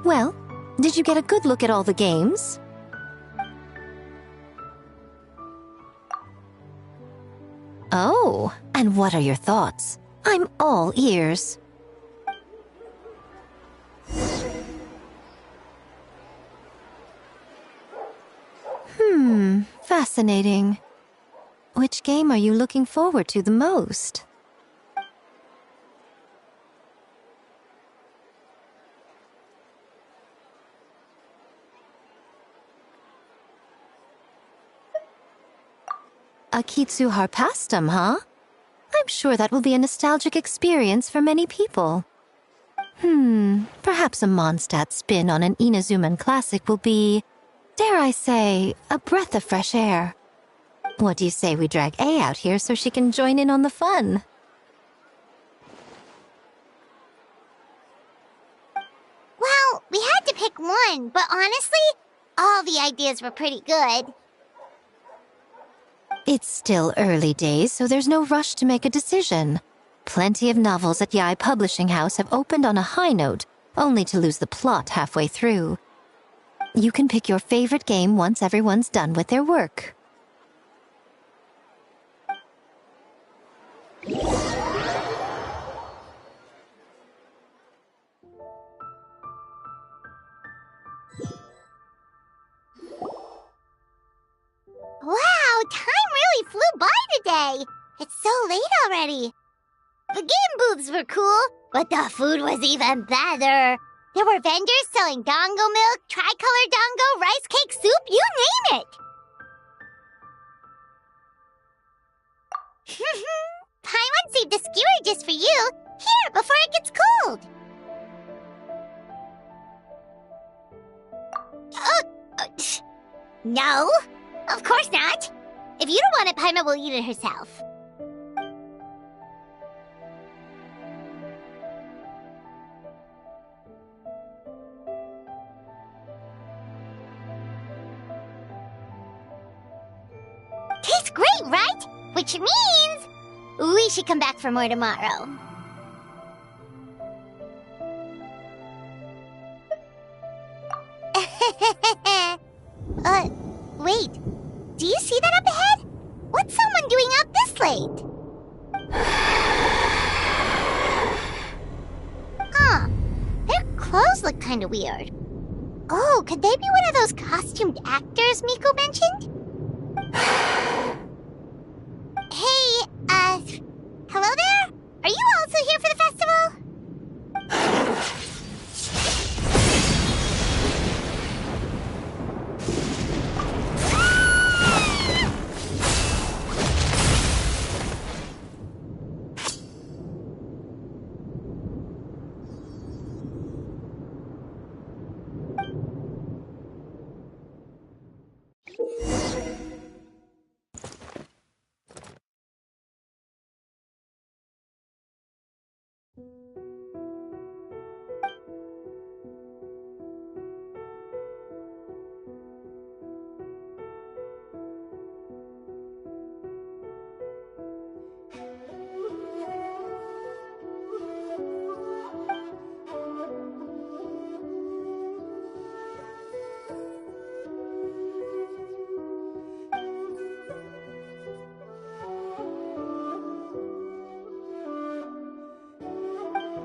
Well, did you get a good look at all the games? Oh, and what are your thoughts? I'm all ears. Fascinating. Which game are you looking forward to the most? Akitsu Harpastum, huh? I'm sure that will be a nostalgic experience for many people. Perhaps a Mondstadt spin on an Inazuman classic will be, dare I say, a breath of fresh air. What do you say we drag A out here so she can join in on the fun? Well, we had to pick one, but honestly, all the ideas were pretty good. It's still early days, so there's no rush to make a decision. Plenty of novels at Yai Publishing House have opened on a high note, only to lose the plot halfway through. You can pick your favorite game once everyone's done with their work. Wow, time really flew by today. It's so late already. The game booths were cool, but the food was even better. There were vendors selling dango milk, tricolor dango, rice cake soup, you name it. Paimon saved a skewer just for you. Here, before it gets cold. No, of course not. If you don't want it, Paimon will eat it herself. Tastes great, right? Which means we should come back for more tomorrow. Wait. Do you see that up ahead? What's someone doing up this late? Huh. Their clothes look kinda weird. Oh, could they be one of those costumed actors Miko mentioned? Hey, hello there? Are you also here for the festival?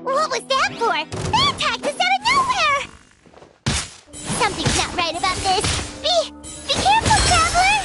What was that for? They attacked us out of nowhere! Something's not right about this. Be careful, traveler!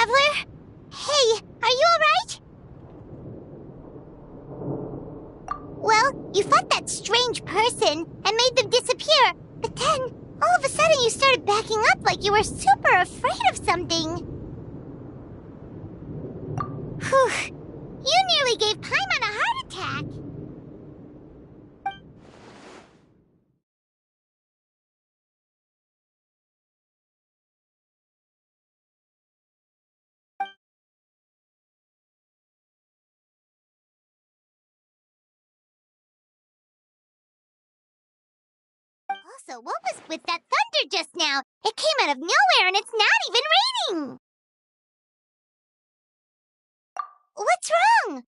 Traveler? Hey, are you alright? Well, you fought that strange person and made them disappear, but then, all of a sudden you started backing up like you were super afraid of something. Whew. You nearly gave Paimon a heart attack. Also, what was with that thunder just now? It came out of nowhere and it's not even raining! What's wrong?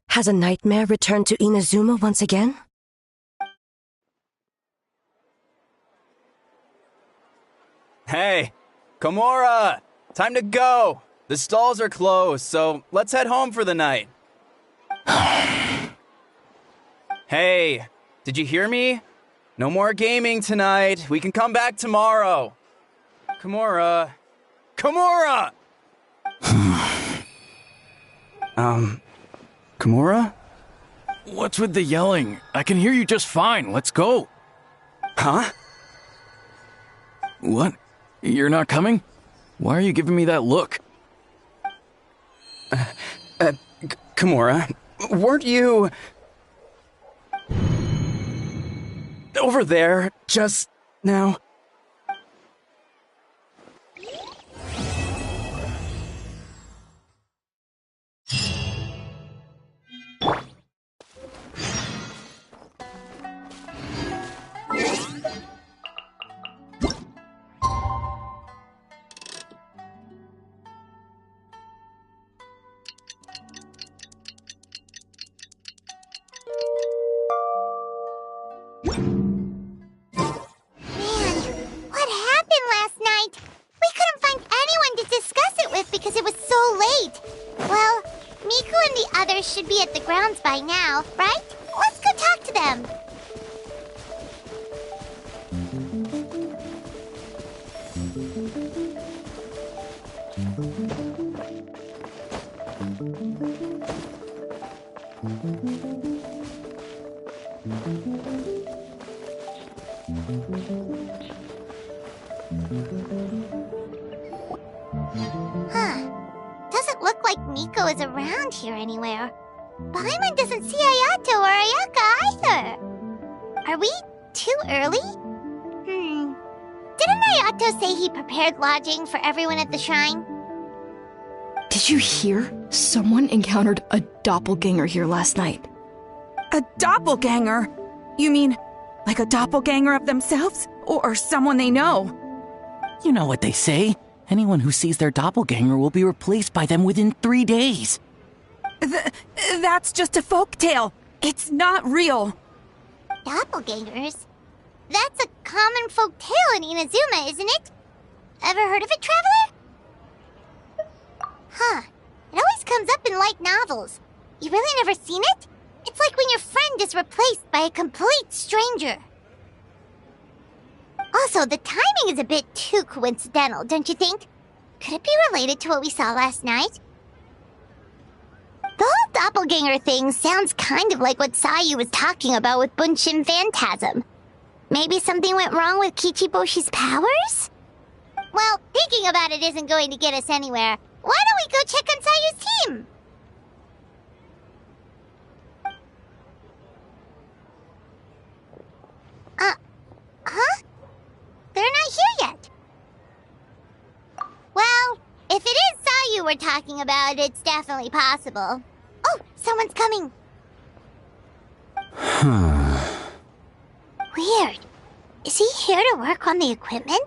Has a nightmare returned to Inazuma once again? Hey, Komura! Time to go! The stalls are closed, so let's head home for the night. Hey, did you hear me? No more gaming tonight. We can come back tomorrow. Komura. Komura! Komura? What's with the yelling? I can hear you just fine. Let's go. Huh? What? You're not coming? Why are you giving me that look? Komura, weren't you over there just now? Should be at the grounds by now, right? Let's go talk to them. Doesn't look like Miko is around here anywhere. Paimon doesn't see Ayato or Ayaka either. Are we too early? Didn't Ayato say he prepared lodging for everyone at the shrine? Did you hear? Someone encountered a doppelganger here last night. A doppelganger? You mean, like a doppelganger of themselves? Or someone they know? You know what they say. Anyone who sees their doppelganger will be replaced by them within 3 days. That's just a folktale. It's not real. Doppelgangers? That's a common folk tale in Inazuma, isn't it? Ever heard of it, Traveler? It always comes up in light novels. You really never seen it? It's like when your friend is replaced by a complete stranger. Also, the timing is a bit too coincidental, don't you think? Could it be related to what we saw last night? The whole doppelganger thing sounds kind of like what Sayu was talking about with Bunshin Phantasm. Maybe something went wrong with Kichiboshi's powers? Well, thinking about it isn't going to get us anywhere. Why don't we go check on Sayu's team? Huh? They're not here yet. Well, if it is Sayu we're talking about, it's definitely possible. Oh, someone's coming. Weird. Is he here to work on the equipment?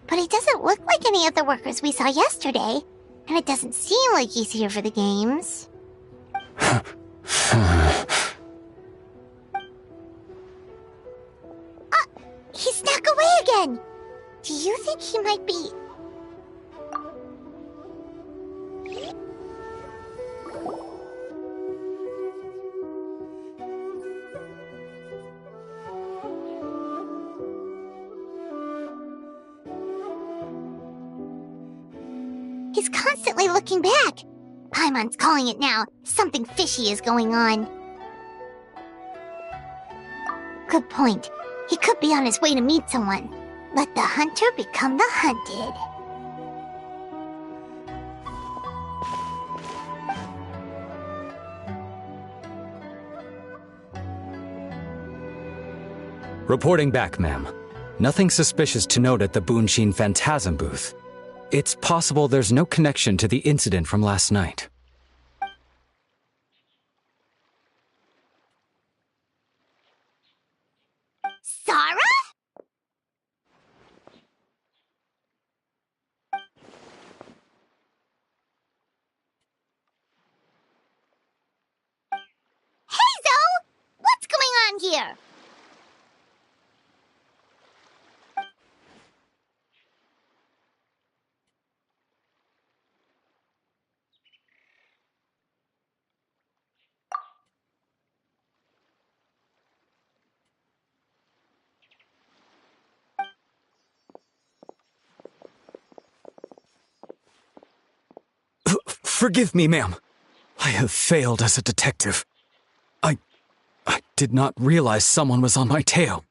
But he doesn't look like any of the workers we saw yesterday. And it doesn't seem like he's here for the games. He snuck away again. Do you think he might be... looking back. Paimon's calling it now. Something fishy is going on. Good point. He could be on his way to meet someone. Let the hunter become the hunted. Reporting back, ma'am. Nothing suspicious to note at the Boonshin Phantasm booth. It's possible there's no connection to the incident from last night. Sarah? Hazel! What's going on here? Forgive me, ma'am. I have failed as a detective. I did not realize someone was on my tail.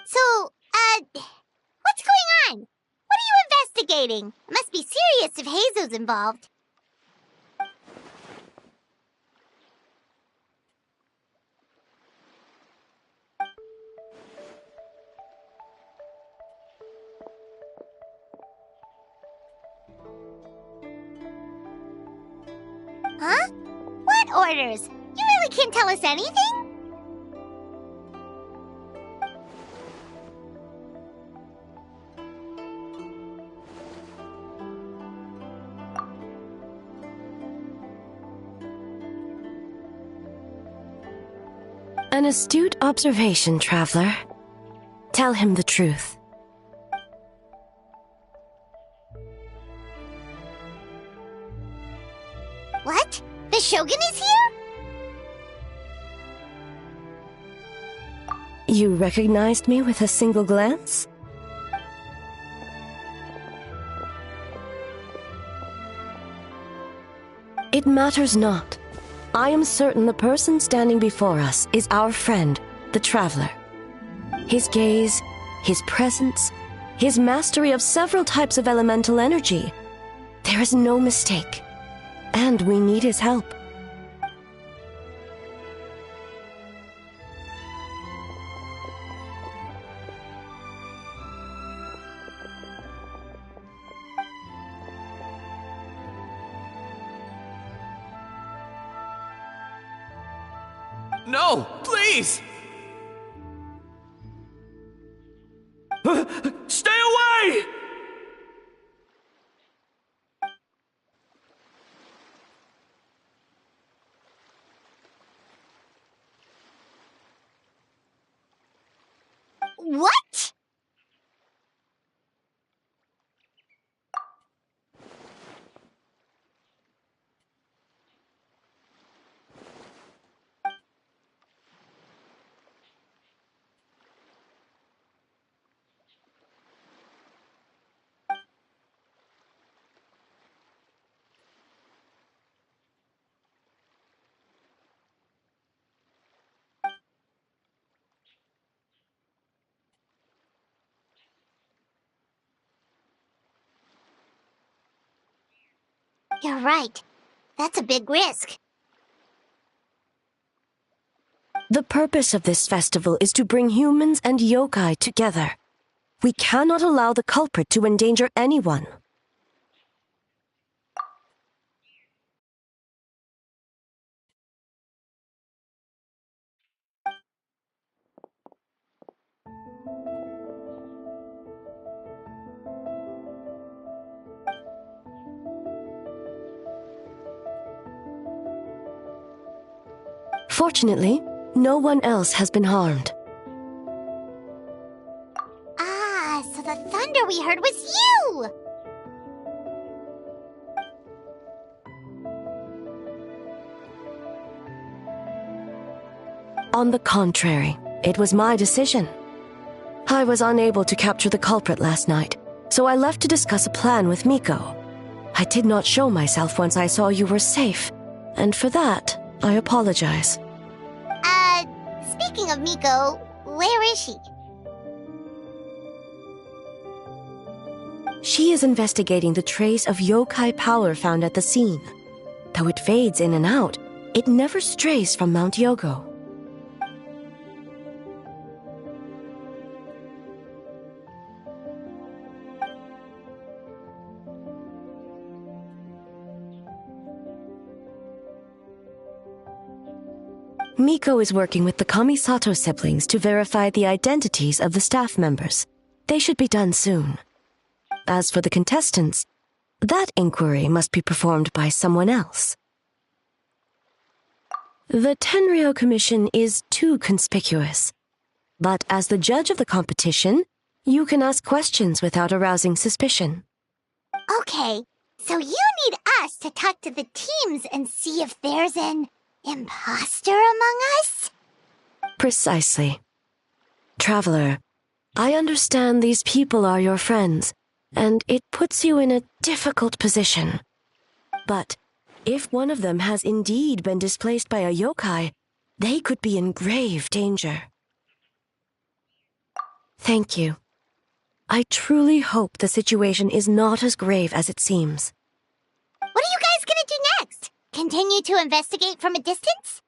So, what's going on? What are you investigating? It must be serious if Hazel's involved. Huh? What orders? You really can't tell us anything? An astute observation, traveler. Tell him the truth. What? The Shogun is here? You recognized me with a single glance? It matters not. I am certain the person standing before us is our friend, the traveler. His gaze, his presence, his mastery of several types of elemental energy. There is no mistake. And we need his help. No, please! Stay away! What? You're right. That's a big risk. The purpose of this festival is to bring humans and yokai together. We cannot allow the culprit to endanger anyone. Fortunately, no one else has been harmed. Ah, so the thunder we heard was you! On the contrary, it was my decision. I was unable to capture the culprit last night, so I left to discuss a plan with Miko. I did not show myself once I saw you were safe, and for that, I apologize. Speaking of Miko, where is she? She is investigating the trace of yokai power found at the scene. Though it fades in and out, it never strays from Mount Yogo. Miko is working with the Kamisato siblings to verify the identities of the staff members. They should be done soon. As for the contestants, that inquiry must be performed by someone else. The Tenryo Commission is too conspicuous. But as the judge of the competition, you can ask questions without arousing suspicion. Okay, so you need us to talk to the teams and see if there's an imposter among us? Precisely. Traveler, I understand these people are your friends, and it puts you in a difficult position. But if one of them has indeed been displaced by a yokai, they could be in grave danger. Thank you. I truly hope the situation is not as grave as it seems. What are you guys gonna do next? Continue to investigate from a distance?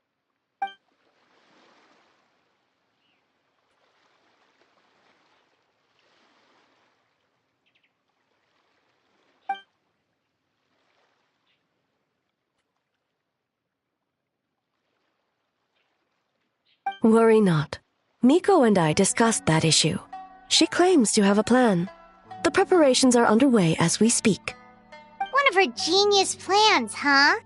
Worry not. Miko and I discussed that issue. She claims to have a plan. The preparations are underway as we speak. One of her genius plans, huh?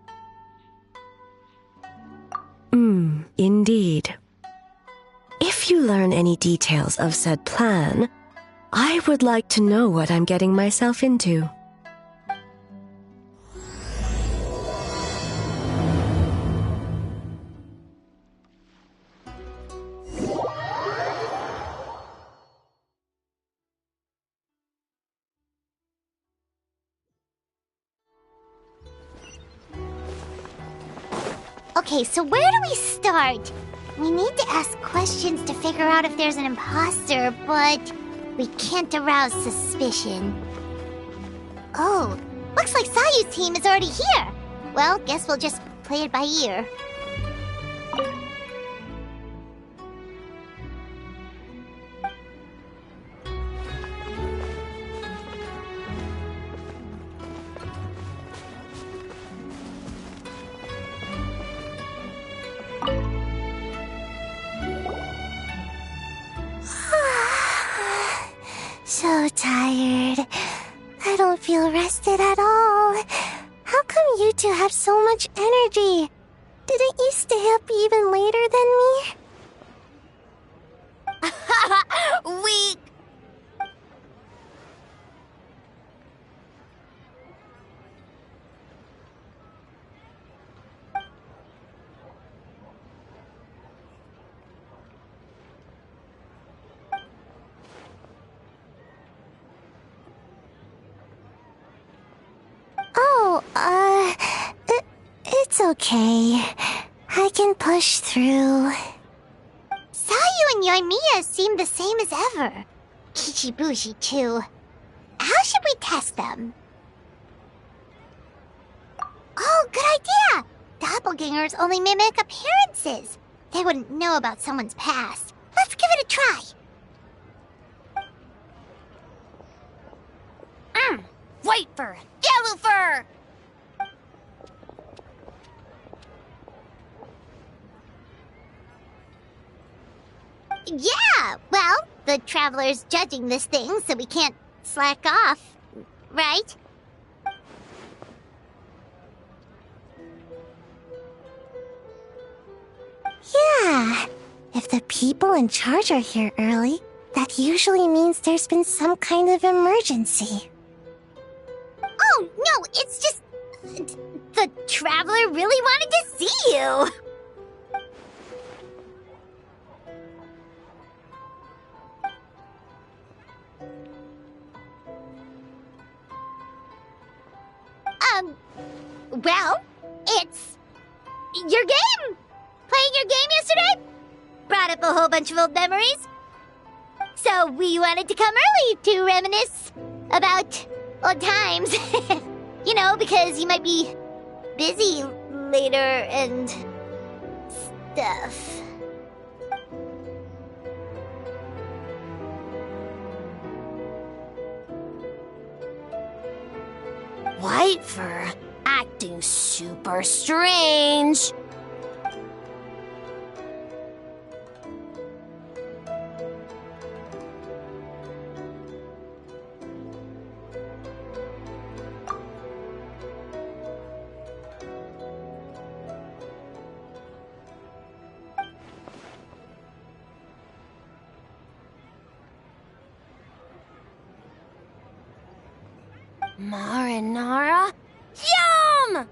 Indeed. If you learn any details of said plan, I would like to know what I'm getting myself into. Okay, so where do we start? We need to ask questions to figure out if there's an imposter, but we can't arouse suspicion. Oh, looks like Sayu's team is already here. Well, guess we'll just play it by ear. So tired. I don't feel rested at all. How come you two have so much energy? Didn't you stay up even later than me? Weak. It's okay. I can push through. Sayu and Yoimiya seem the same as ever. Kichibushi, too. How should we test them? Oh, good idea! Doppelgangers only mimic appearances. They wouldn't know about someone's past. Let's give it a try. White fur! Yellow fur! Yeah, well, the Traveler's judging this thing, so we can't slack off, right? Yeah, if the people in charge are here early, that usually means there's been some kind of emergency. Oh, no, it's just... the Traveler really wanted to see you! Well, it's your game! Playing your game yesterday? Brought up a whole bunch of old memories. So we wanted to come early to reminisce about old times. You know, because you might be busy later and stuff. White fur acting super strange. Marinara? Yum!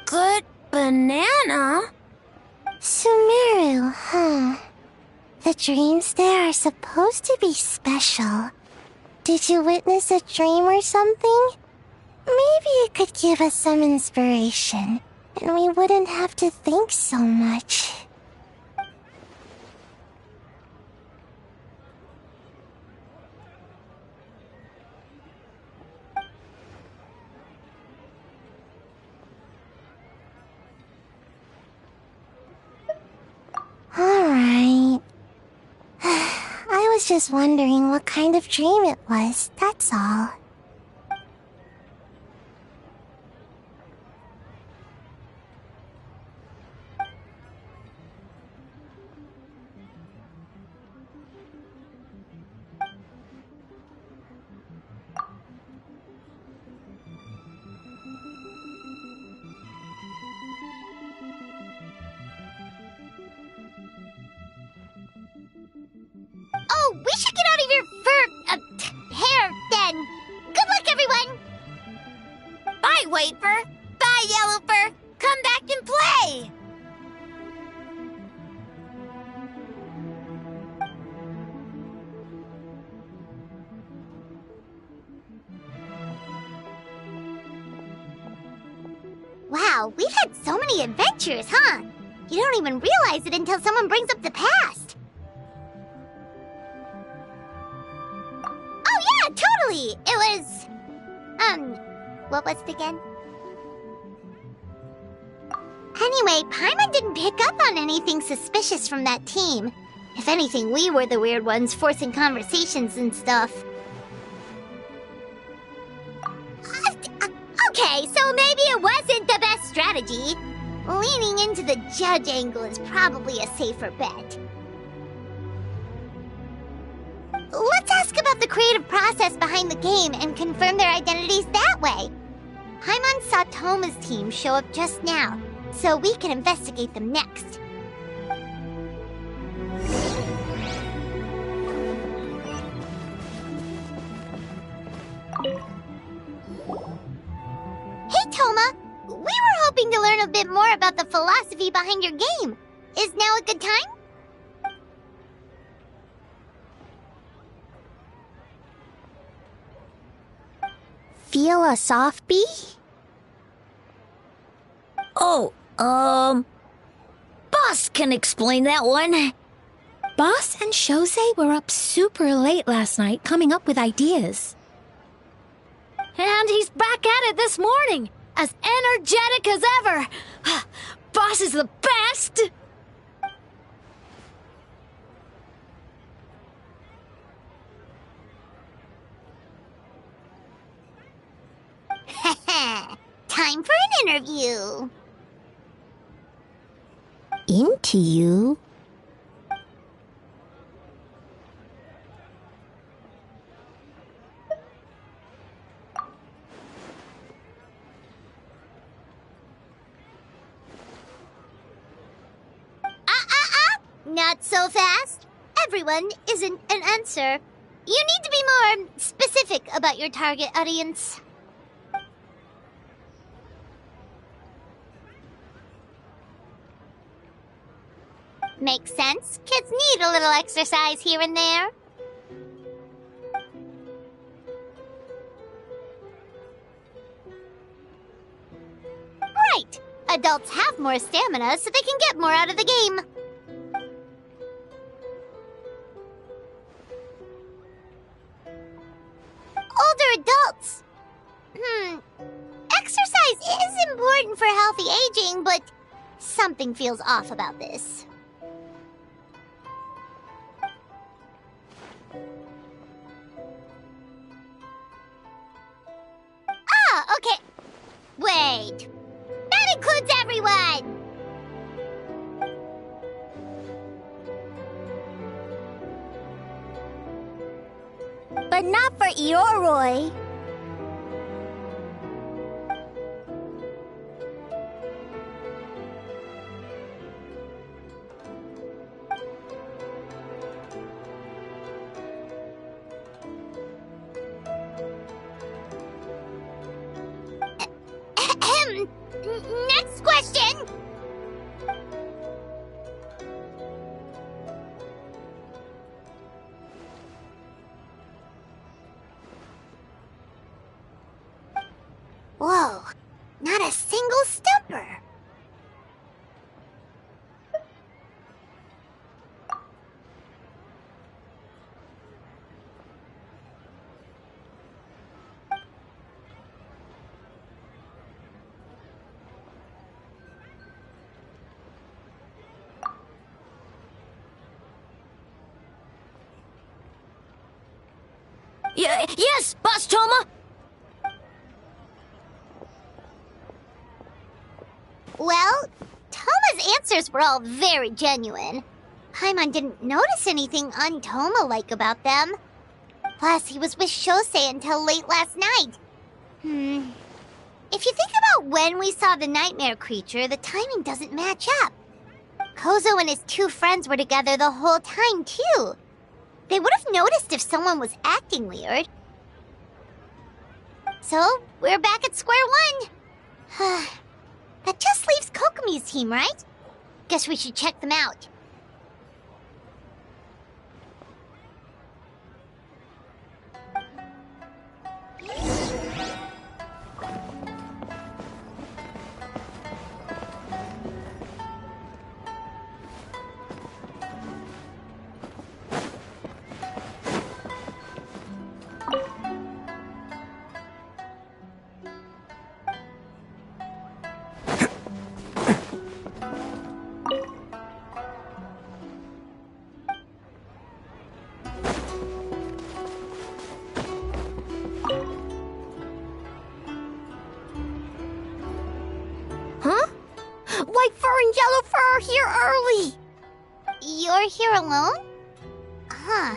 Good banana? Sumeru, huh? The dreams there are supposed to be special. Did you witness a dream or something? Maybe it could give us some inspiration, and we wouldn't have to think so much. Alright. I was just wondering what kind of dream it was, that's all. Oh, we should get out of your hair, then. Good luck, everyone! Bye, White fur. Bye, Yellow fur. Come back and play. Wow, we've had so many adventures, huh? You don't even realize it until someone brings up the past. Oh yeah, totally! It was... what was it again? Anyway, Paimon didn't pick up on anything suspicious from that team. If anything, we were the weird ones forcing conversations and stuff. Okay, so maybe it wasn't the best strategy. Leaning into the judge angle is probably a safer bet. Let's ask about the creative process behind the game and confirm their identities that way. Paimon saw Toma's team show up just now, so we can investigate them next. Hey, Toma! We were hoping to learn a bit more about the philosophy behind your game. Is now a good time? Feel a soft bee? Oh, Boss can explain that one. Boss and Shosei were up super late last night coming up with ideas. And he's back at it this morning, as energetic as ever. Boss is the best! Time for an interview. Into you? Not so fast. everyone isn't an answer. You need to be more specific about your target audience. Makes sense. Kids need a little exercise here and there. Right. Adults have more stamina, so they can get more out of the game. Older adults. Exercise is important for healthy aging, but something feels off about this. Ah, okay. Wait. That includes everyone! But not for Eoroi. Next question! Whoa, not a single stumper. Yes, Boss Toma! Well, Toma's answers were all very genuine. Paimon didn't notice anything un-Toma-like about them. Plus, he was with Shosei until late last night. If you think about when we saw the nightmare creature, the timing doesn't match up. Kozo and his two friends were together the whole time, too. They would have noticed if someone was acting weird. So, we're back at square one. That just leaves Kokomi's team, right? Guess we should check them out. White fur and yellow fur are here early! You're here alone? Huh.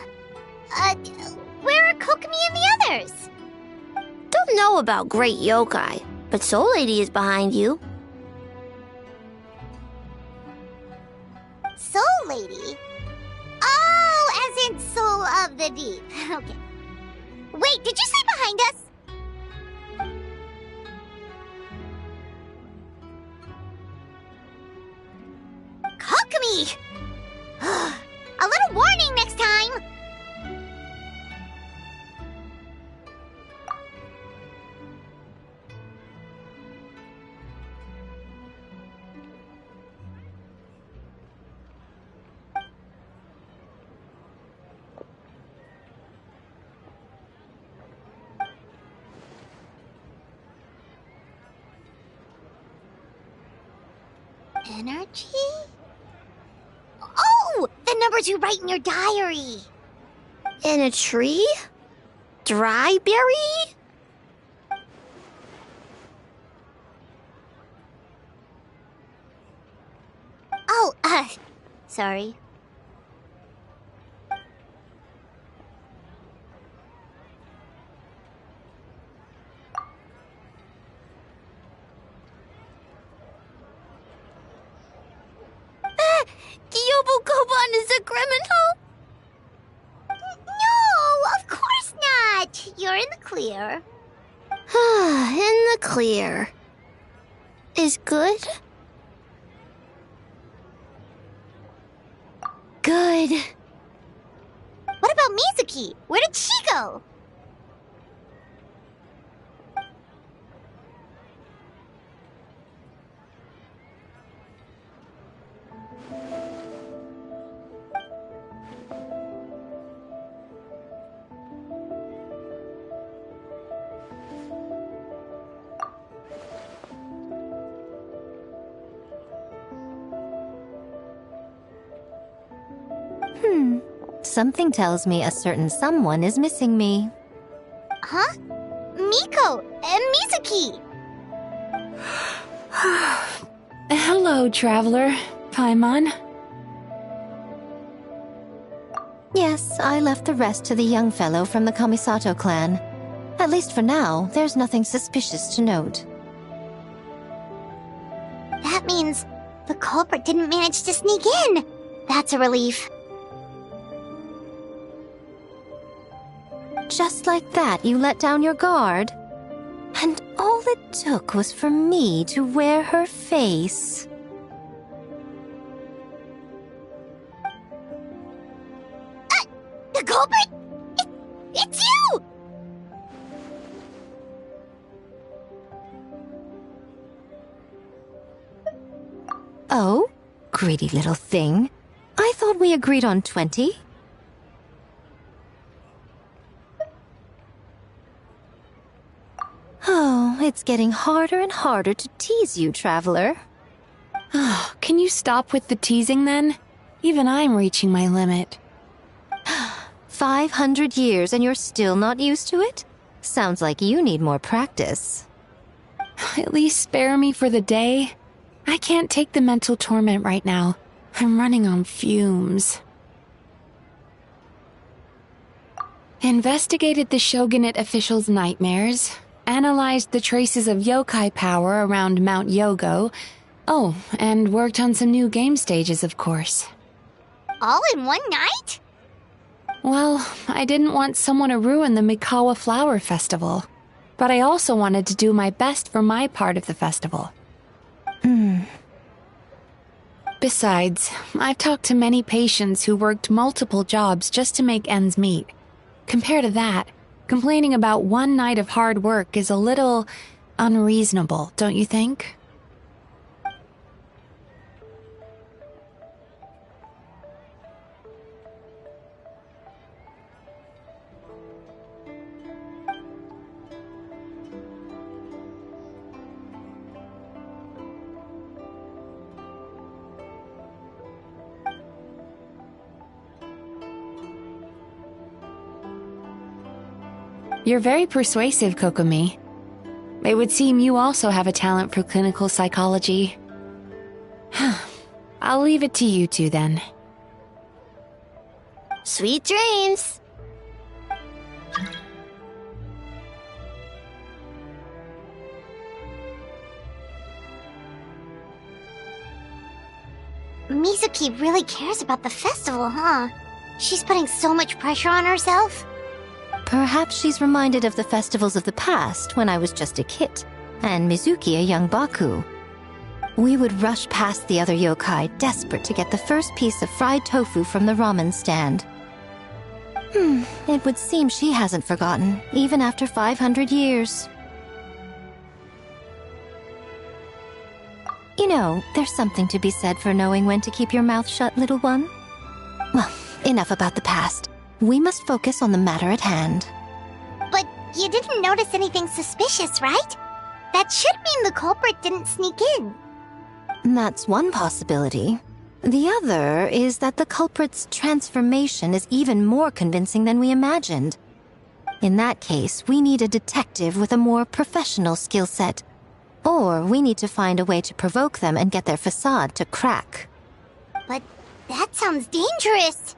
Where are Kokomi and the others? Don't know about Great Yokai, but Soul Lady is behind you. Soul Lady? Oh, as in Soul of the Deep. Okay. Wait, did you say behind us? Kokomi! A little warning next time! Energy? Oh! The numbers you write in your diary! In a tree? Dry berry? Oh, sorry. Kyobo Koban is a criminal? No, of course not. You're in the clear. In the clear. Is good? Good. What about Mizuki? Where did she go? Something tells me a certain someone is missing me. Huh? Miko and Mizuki. Hello, traveler. Paimon. Yes, I left the rest to the young fellow from the Kamisato clan. At least for now, there's nothing suspicious to note. That means the culprit didn't manage to sneak in. That's a relief. Just like that, you let down your guard? And all it took was for me to wear her face. The culprit? It's you! Oh? Greedy little thing. I thought we agreed on 20. Oh, it's getting harder and harder to tease you, traveler. Oh, can you stop with the teasing then? Even I'm reaching my limit. 500 years and you're still not used to it? Sounds like you need more practice. At least spare me for the day. I can't take the mental torment right now. I'm running on fumes. Investigated the shogunate officials' nightmares. Analyzed the traces of yokai power around Mount Yogo. Oh, and worked on some new game stages, of course. All in one night? Well, I didn't want someone to ruin the Mikawa Flower Festival. But I also wanted to do my best for my part of the festival. Besides, I've talked to many patients who worked multiple jobs just to make ends meet. Compared to that, complaining about one night of hard work is a little unreasonable, don't you think? You're very persuasive, Kokomi. It would seem you also have a talent for clinical psychology. I'll leave it to you two then. Sweet dreams! Mizuki really cares about the festival, huh? She's putting so much pressure on herself. Perhaps she's reminded of the festivals of the past when I was just a kid, and Mizuki a young Baku. We would rush past the other yokai, desperate to get the first piece of fried tofu from the ramen stand. It would seem she hasn't forgotten, even after 500 years. You know, there's something to be said for knowing when to keep your mouth shut, little one. Well, enough about the past. We must focus on the matter at hand. But you didn't notice anything suspicious, right? That should mean the culprit didn't sneak in. That's one possibility. The other is that the culprit's transformation is even more convincing than we imagined. In that case, we need a detective with a more professional skill set. Or we need to find a way to provoke them and get their facade to crack. But that sounds dangerous.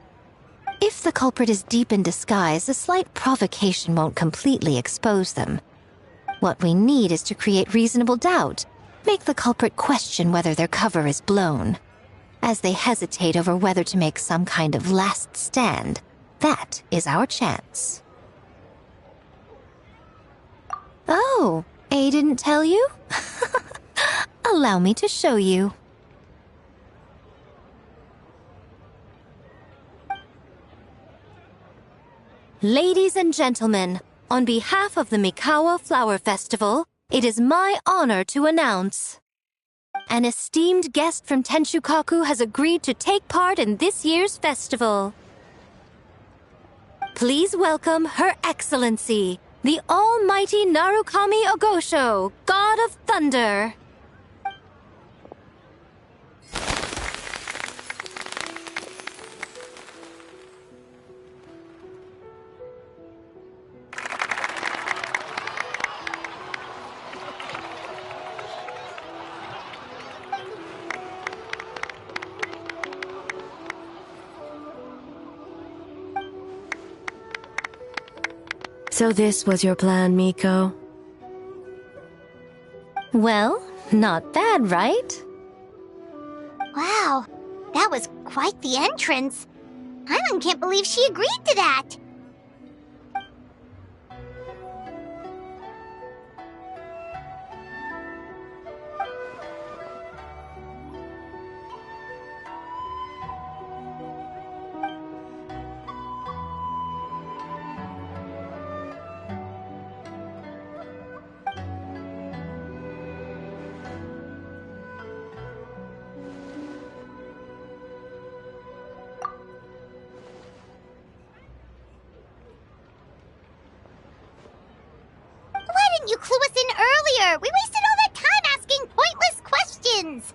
If the culprit is deep in disguise, a slight provocation won't completely expose them. What we need is to create reasonable doubt, make the culprit question whether their cover is blown. As they hesitate over whether to make some kind of last stand, That is our chance. Oh, A didn't tell you? Allow me to show you. Ladies and gentlemen, on behalf of the Mikawa Flower Festival, it is my honor to announce an esteemed guest from Tenshukaku has agreed to take part in this year's festival. Please welcome Her Excellency, the Almighty Narukami Ogosho, God of Thunder. So this was your plan, Miko? Well, not bad, right? Wow, that was quite the entrance. Paimon can't believe she agreed to that. Why didn't you clue us in earlier? We wasted all that time asking pointless questions.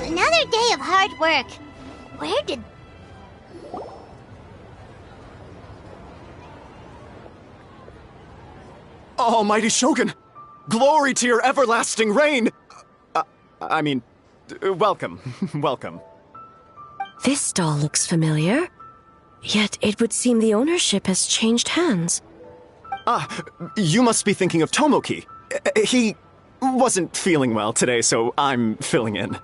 Another day of hard work. Where did... Almighty Shogun! Glory to your everlasting reign! Welcome. Welcome. This stall looks familiar. Yet it would seem the ownership has changed hands. You must be thinking of Tomoki. He wasn't feeling well today, so I'm filling in.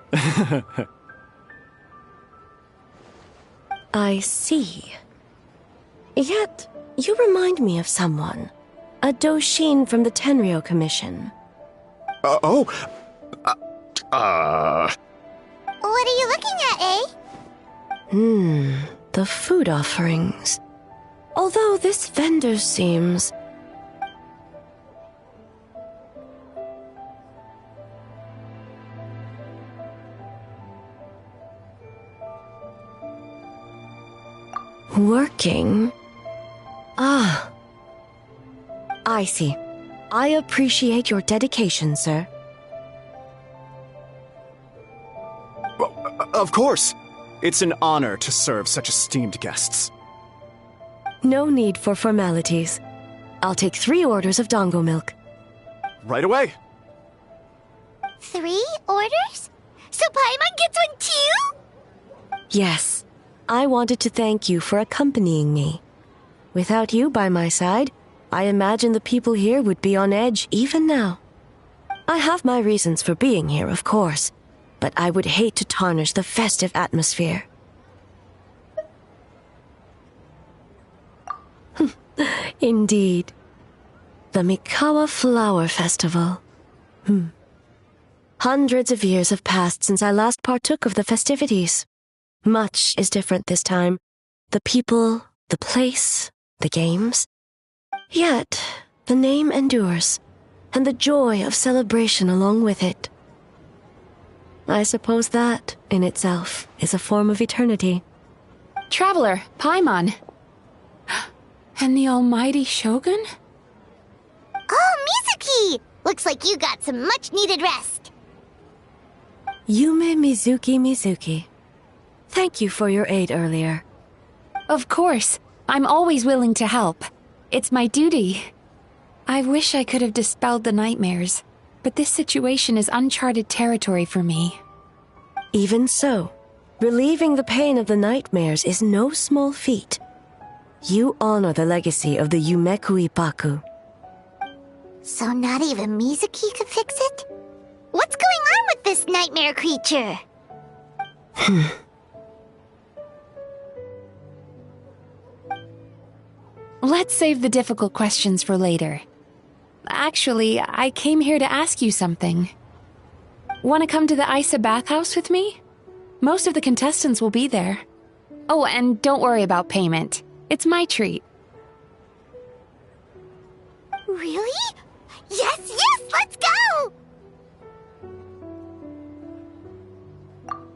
I see. Yet, you remind me of someone. A Doshin from the Tenryo Commission. What are you looking at, eh? The food offerings. Although this vendor seems... working? Ah. I see. I appreciate your dedication, sir. Of course. It's an honor to serve such esteemed guests. No need for formalities. I'll take 3 orders of dongo milk. Right away. 3 orders? So Paimon gets one too? Yes. I wanted to thank you for accompanying me. Without you by my side, I imagine the people here would be on edge even now. I have my reasons for being here, of course, but I would hate to tarnish the festive atmosphere. Indeed. The Mikawa Flower Festival. Hundreds of years have passed since I last partook of the festivities. Much is different this time. The people, the place, the games. Yet, the name endures, and the joy of celebration along with it. I suppose that, in itself, is a form of eternity. Traveler, Paimon. And the almighty Shogun? Oh, Mizuki! Looks like you got some much-needed rest. Yume Mizuki. Thank you for your aid earlier. Of course. I'm always willing to help. It's my duty. I wish I could have dispelled the nightmares, but this situation is uncharted territory for me. Even so, relieving the pain of the nightmares is no small feat. You honor the legacy of the Yumeku Ippaku. So not even Mizuki could fix it? What's going on with this nightmare creature? Let's save the difficult questions for later. Actually, I came here to ask you something. Want to come to the Isa bathhouse with me? Most of the contestants will be there. Oh, and don't worry about payment. It's my treat. Really? Yes, let's go!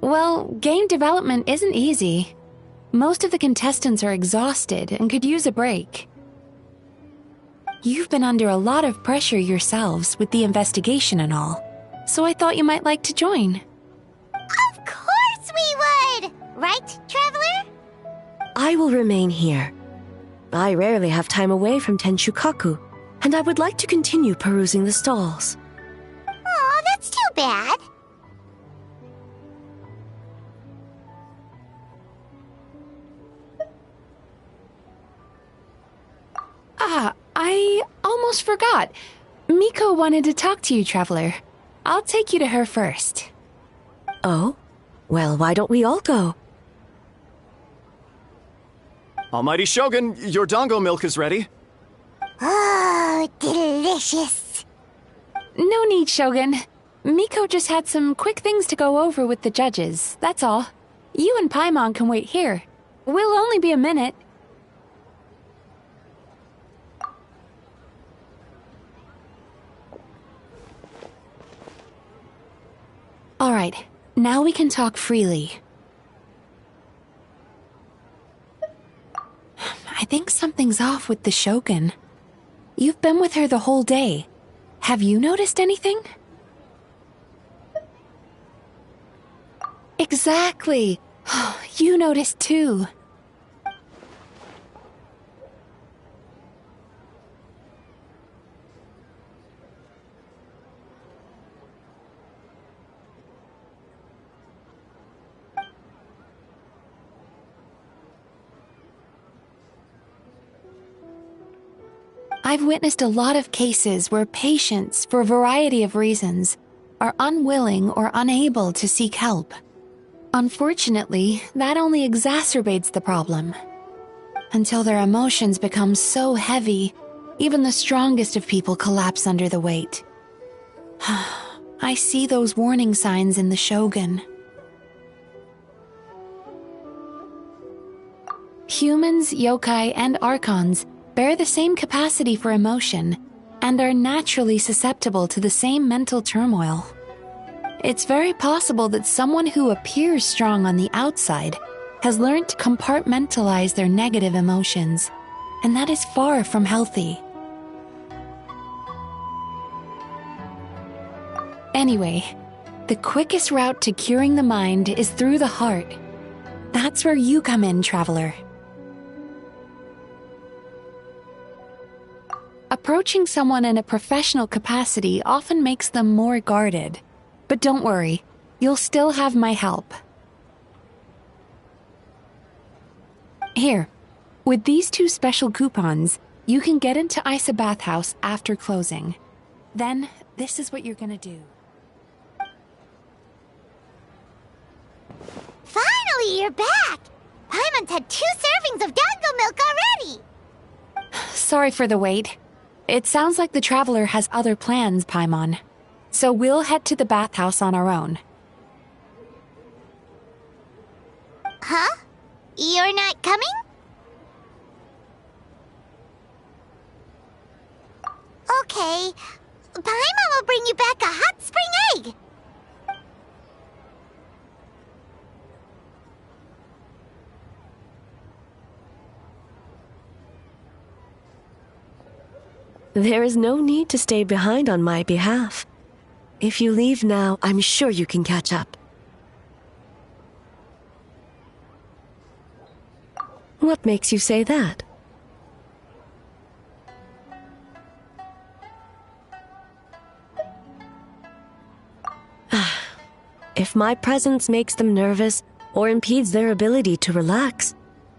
Well, game development isn't easy. Most of the contestants are exhausted and could use a break. You've been under a lot of pressure yourselves with the investigation and all, so I thought you might like to join. Of course we would! Right, Traveler? I will remain here. I rarely have time away from Tenshukaku, and I would like to continue perusing the stalls. Aw, that's too bad. I almost forgot. Miko wanted to talk to you, Traveler. I'll take you to her first. Oh? Well, why don't we all go? Almighty Shogun, your dango milk is ready. Oh, delicious. No need, Shogun. Miko just had some quick things to go over with the judges, that's all. You and Paimon can wait here. We'll only be a minute. Alright, now we can talk freely. I think something's off with the Shogun. You've been with her the whole day. Have you noticed anything? Exactly. You noticed too. I've witnessed a lot of cases where patients, for a variety of reasons, are unwilling or unable to seek help. Unfortunately, that only exacerbates the problem. Until their emotions become so heavy, even the strongest of people collapse under the weight. I see those warning signs in the Shogun. Humans, yokai, and archons bear the same capacity for emotion and are naturally susceptible to the same mental turmoil. It's very possible that someone who appears strong on the outside has learned to compartmentalize their negative emotions, and that is far from healthy. Anyway, the quickest route to curing the mind is through the heart. That's where you come in, Traveler. Approaching someone in a professional capacity often makes them more guarded. But don't worry, you'll still have my help. Here, with these 2 special coupons, you can get into Isa Bathhouse after closing. Then, this is what you're gonna do. Finally, you're back! Paimon's had 2 servings of dango milk already! Sorry for the wait. It sounds like the Traveler has other plans, Paimon. So we'll head to the bathhouse on our own. Huh? You're not coming? Okay. Paimon will bring you back a hot spring egg. There is no need to stay behind on my behalf. If you leave now, I'm sure you can catch up. What makes you say that? If my presence makes them nervous or impedes their ability to relax,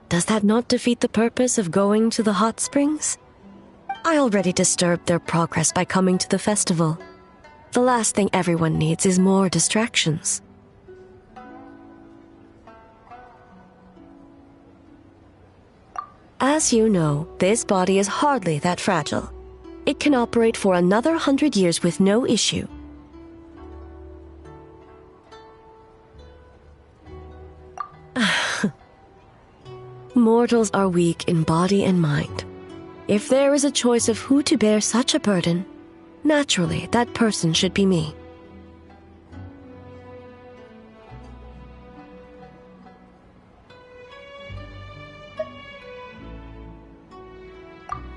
does that not defeat the purpose of going to the hot springs? I already disturbed their progress by coming to the festival. The last thing everyone needs is more distractions. As you know, this body is hardly that fragile. It can operate for another 100 years with no issue. Mortals are weak in body and mind. If there is a choice of who to bear such a burden, naturally that person should be me.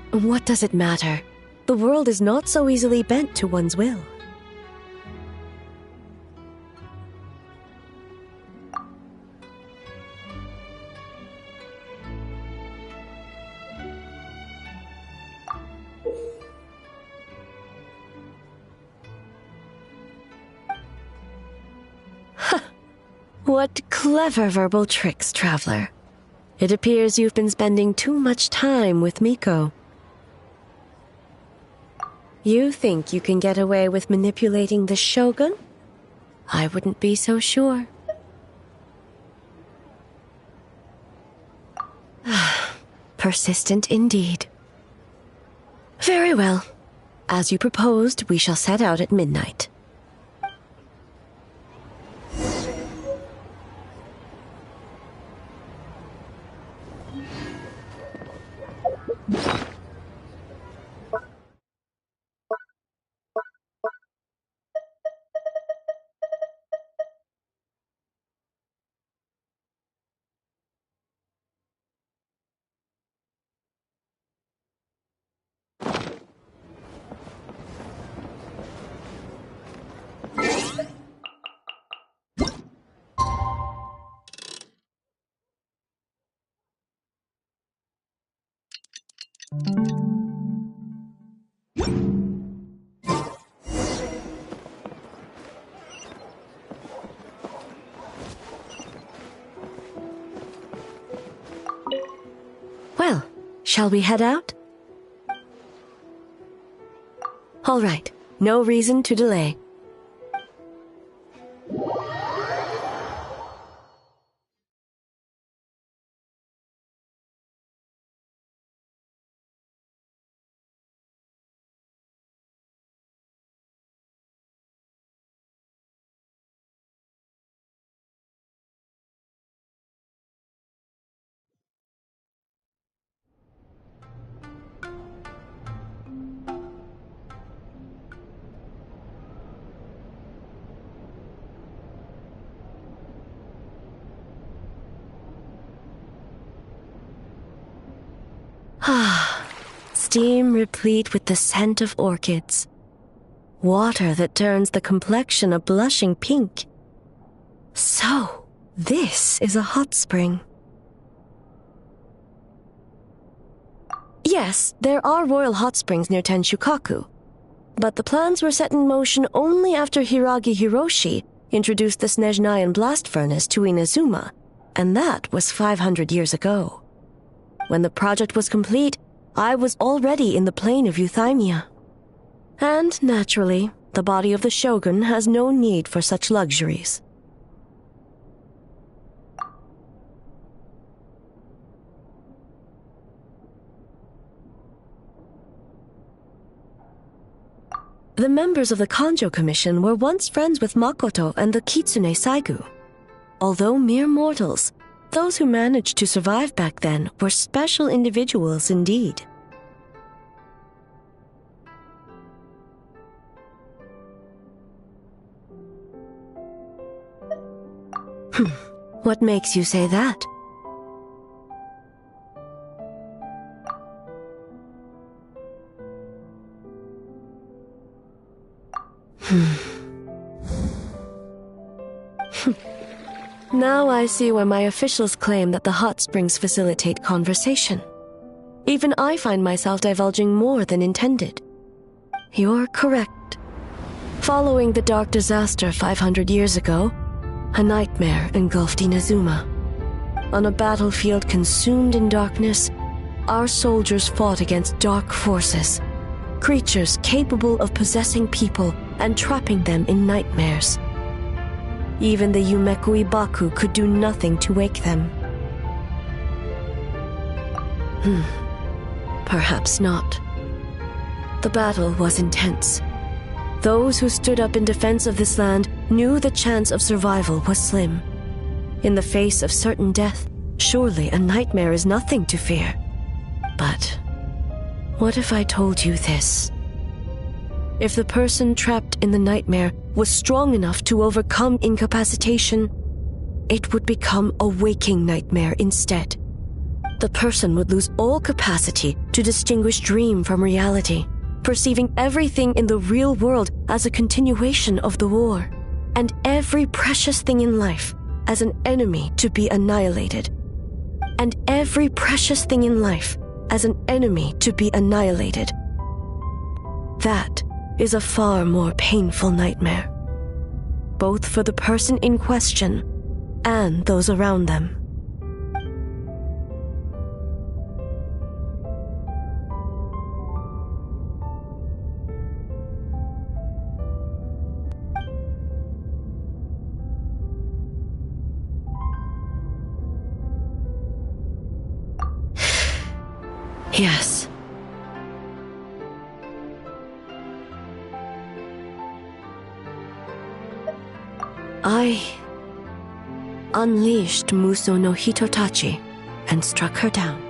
What does it matter? The world is not so easily bent to one's will. What clever verbal tricks, Traveler. It appears you've been spending too much time with Miko. You think you can get away with manipulating the Shogun? I wouldn't be so sure. Persistent indeed. Very well. As you proposed, we shall set out at midnight. Well, shall we head out? All right, no reason to delay. Steam replete with the scent of orchids. Water that turns the complexion a blushing pink. So, this is a hot spring. Yes, there are royal hot springs near Tenshukaku, but the plans were set in motion only after Hiragi Hiroshi introduced the Snezhnayan blast furnace to Inazuma, and that was 500 years ago. When the project was complete, I was already in the plain of Euthymia. And, naturally, the body of the Shogun has no need for such luxuries. The members of the Kanjo Commission were once friends with Makoto and the Kitsune Saigu. Although mere mortals, those who managed to survive back then were special individuals indeed. What makes you say that? Now I see why my officials claim that the hot springs facilitate conversation. Even I find myself divulging more than intended. You're correct. Following the dark disaster 500 years ago, a nightmare engulfed Inazuma. On a battlefield consumed in darkness, our soldiers fought against dark forces, creatures capable of possessing people and trapping them in nightmares. Even the Yumeku Ibaku could do nothing to wake them. Perhaps not. The battle was intense. Those who stood up in defense of this land knew the chance of survival was slim. In the face of certain death, surely a nightmare is nothing to fear. But what if I told you this? If the person trapped in the nightmare was strong enough to overcome incapacitation, it would become a waking nightmare instead. The person would lose all capacity to distinguish dream from reality, perceiving everything in the real world as a continuation of the war, and every precious thing in life as an enemy to be annihilated. And every precious thing in life as an enemy to be annihilated. That is a far more painful nightmare, both for the person in question and those around them. Yes. I unleashed Muso no Hitotachi and struck her down.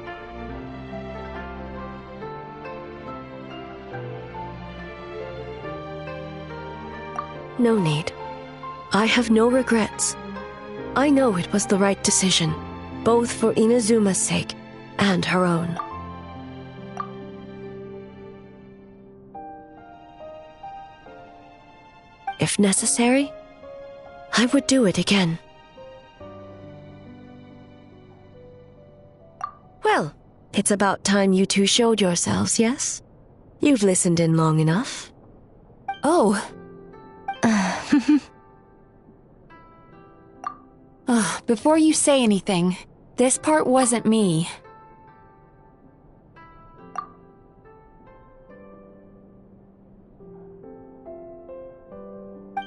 No need. I have no regrets. I know it was the right decision, both for Inazuma's sake and her own. If necessary, I would do it again. Well, it's about time you two showed yourselves, yes? You've listened in long enough. Oh. Before you say anything, this part wasn't me.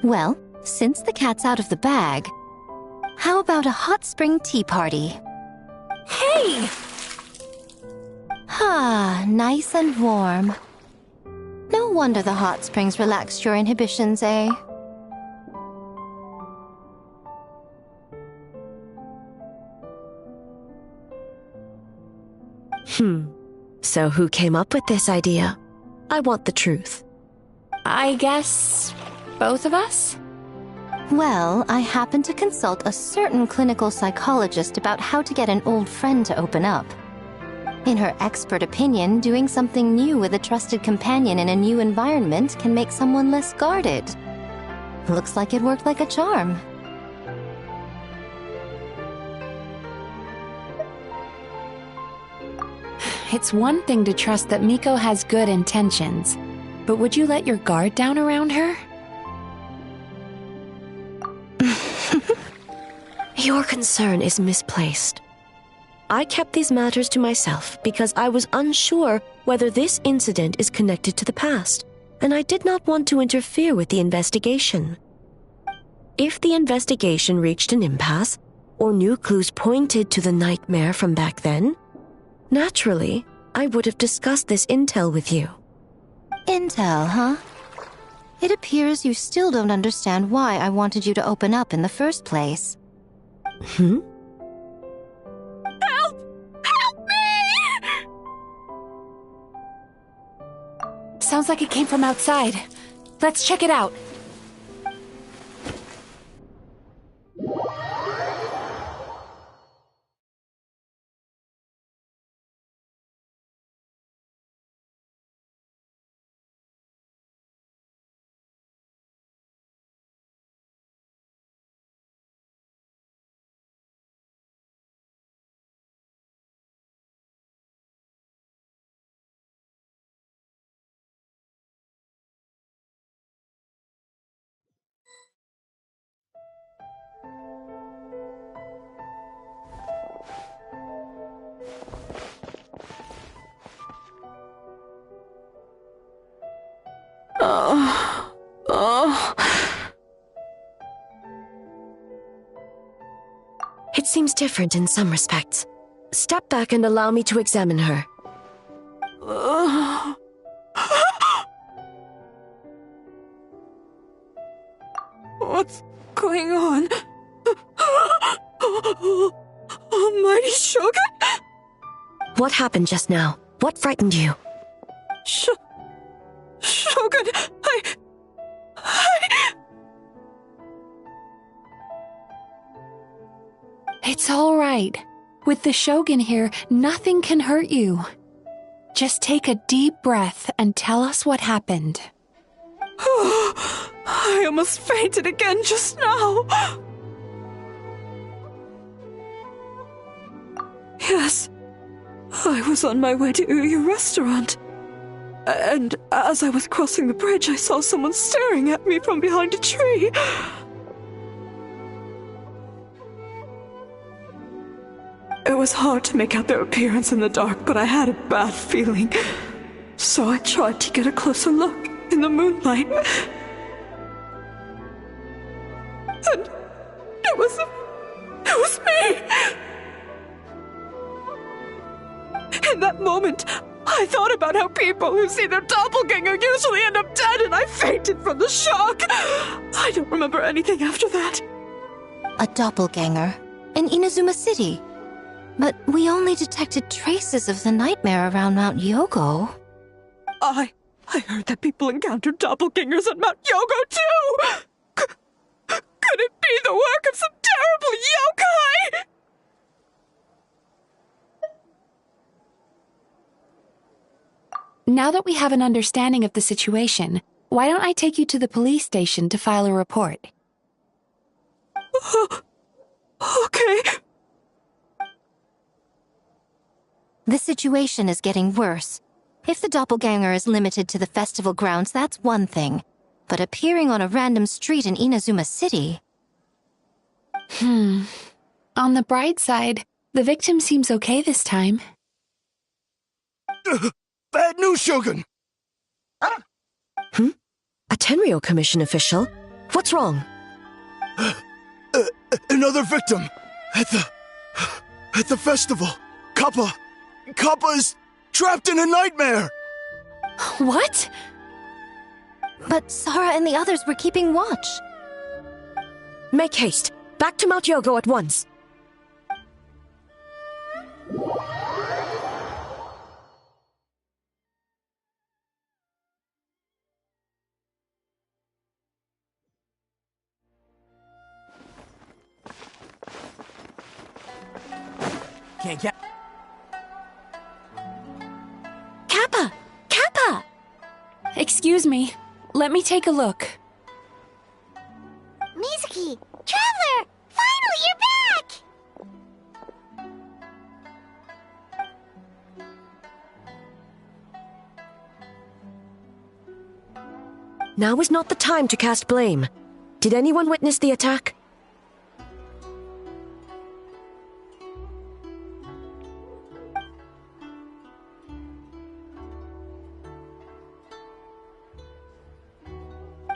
Well, since the cat's out of the bag, how about a hot spring tea party? Hey! Ah, nice and warm. No wonder the hot springs relaxed your inhibitions, eh? So who came up with this idea? I want the truth. I guess both of us? Well, I happened to consult a certain clinical psychologist about how to get an old friend to open up. In her expert opinion, doing something new with a trusted companion in a new environment can make someone less guarded. Looks like it worked like a charm. It's one thing to trust that Miko has good intentions, but would you let your guard down around her? Your concern is misplaced. I kept these matters to myself because I was unsure whether this incident is connected to the past, and I did not want to interfere with the investigation. If the investigation reached an impasse, or new clues pointed to the nightmare from back then, naturally, I would have discussed this intel with you. Intel, huh? It appears you still don't understand why I wanted you to open up in the first place. Hmm? Help! Help me! Sounds like it came from outside. Let's check it out. It seems different in some respects. Step back and allow me to examine her. What's going on? Almighty Shogun? What happened just now? What frightened you? Shogun, It's all right. With the Shogun here, nothing can hurt you. Just take a deep breath and tell us what happened. I almost fainted again just now. Yes, I was on my way to Uyu restaurant. And as I was crossing the bridge, I saw someone staring at me from behind a tree. It was hard to make out their appearance in the dark, but I had a bad feeling. So I tried to get a closer look in the moonlight. And it was me! In that moment, I thought about how people who see their doppelganger usually end up dead, and I fainted from the shock. I don't remember anything after that. A doppelganger? In Inazuma City? But we only detected traces of the nightmare around Mount Yogo. I heard that people encountered doppelgangers at Mount Yogo, too! Could it be the work of some terrible yokai? Now that we have an understanding of the situation, why don't I take you to the police station to file a report? Okay. The situation is getting worse. If the doppelganger is limited to the festival grounds, that's one thing. But appearing on a random street in Inazuma City... On the bright side, the victim seems okay this time. Bad news, Shogun! A Tenryo Commission official? What's wrong? Another victim! At the festival! Kappa is trapped in a nightmare! What? But Sara and the others were keeping watch. Make haste. Back to Mount Yogo at once. Can't get... Kappa! Kappa! Excuse me. Let me take a look. Mizuki! Traveler! Finally, you're back! Now is not the time to cast blame. Did anyone witness the attack?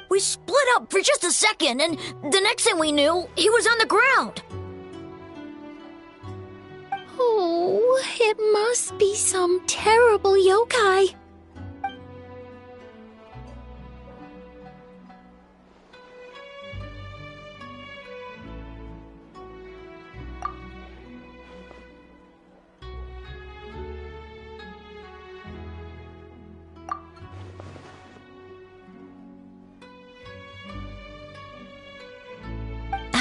We split up for just a second, and the next thing we knew, he was on the ground. Oh, it must be some terrible yokai.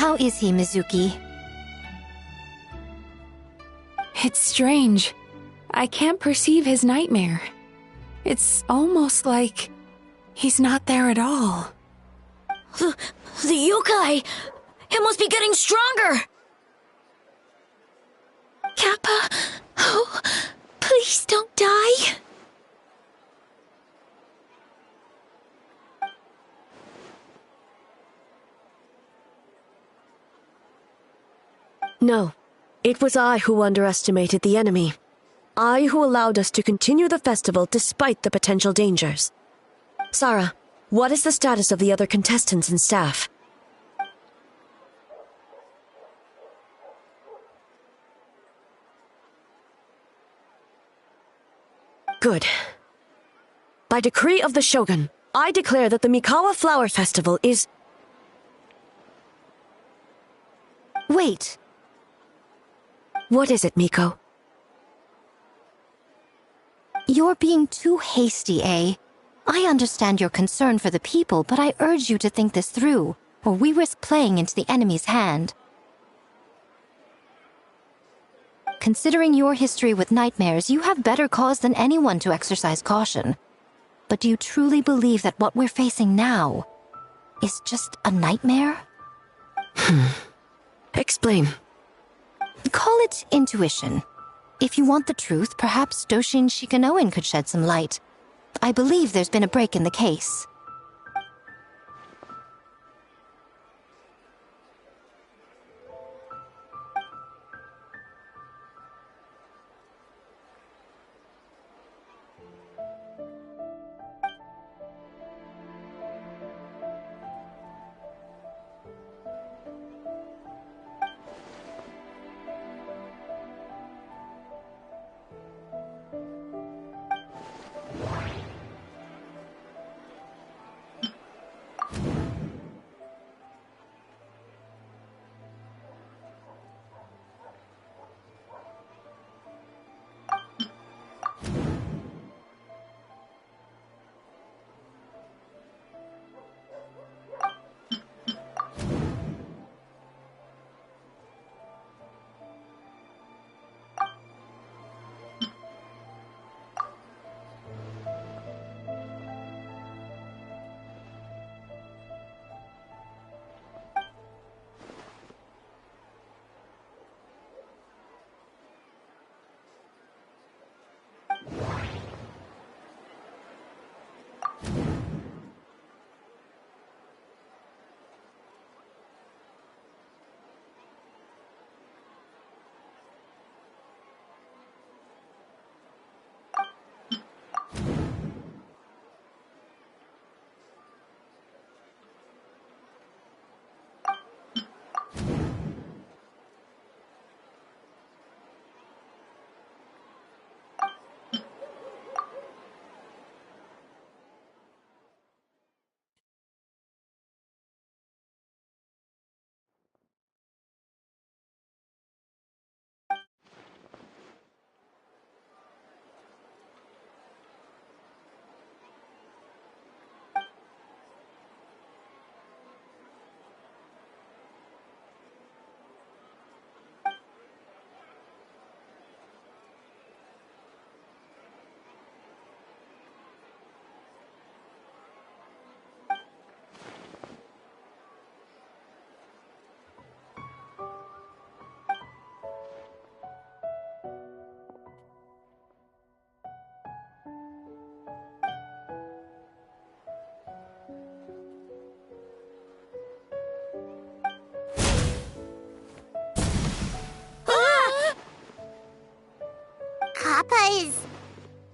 How is he, Mizuki? It's strange. I can't perceive his nightmare. It's almost like he's not there at all. The yokai! It must be getting stronger! Kappa, oh, please don't die. No, it was I who underestimated the enemy. I who allowed us to continue the festival despite the potential dangers. Sarah, what is the status of the other contestants and staff? Good. By decree of the Shogun, I declare that the Mikawa Flower Festival is... Wait. What is it, Miko? You're being too hasty, eh? I understand your concern for the people, but I urge you to think this through, or we risk playing into the enemy's hand. Considering your history with nightmares, you have better cause than anyone to exercise caution. But do you truly believe that what we're facing now is just a nightmare? Explain. Call it intuition. If you want the truth, perhaps Doshin Shikanoin could shed some light. I believe there's been a break in the case.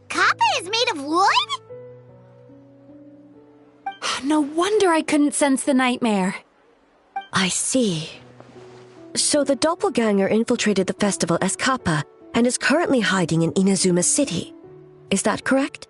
Kappa is made of wood? No wonder I couldn't sense the nightmare. I see. So the doppelganger infiltrated the festival as Kappa and is currently hiding in Inazuma City. Is that correct?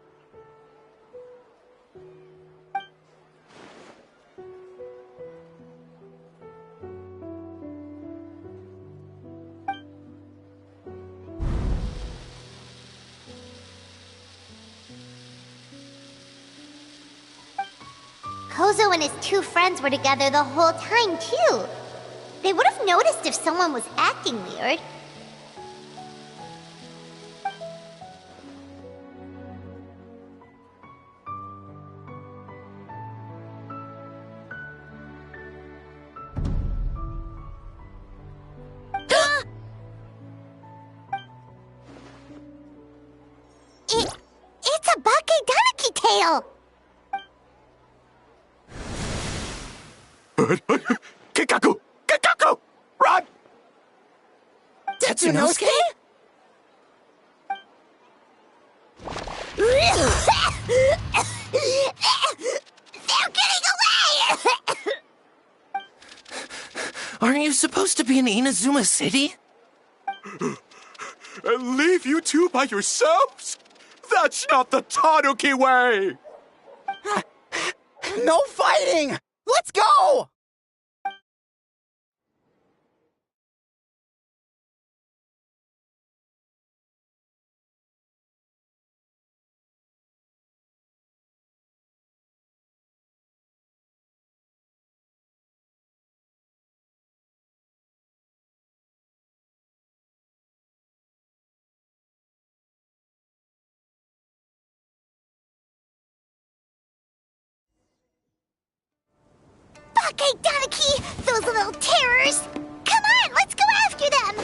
Kozo and his two friends were together the whole time, too. They would have noticed if someone was acting weird. It's a Bakedaniki tail! Kikaku! Kikaku! Run! Tetsunosuke? They're getting away! Aren't you supposed to be in Inazuma City? And leave you two by yourselves? That's not the Tanuki way! No fighting! Let's go! Bakedaniki! Those little terrors! Come on, let's go after them!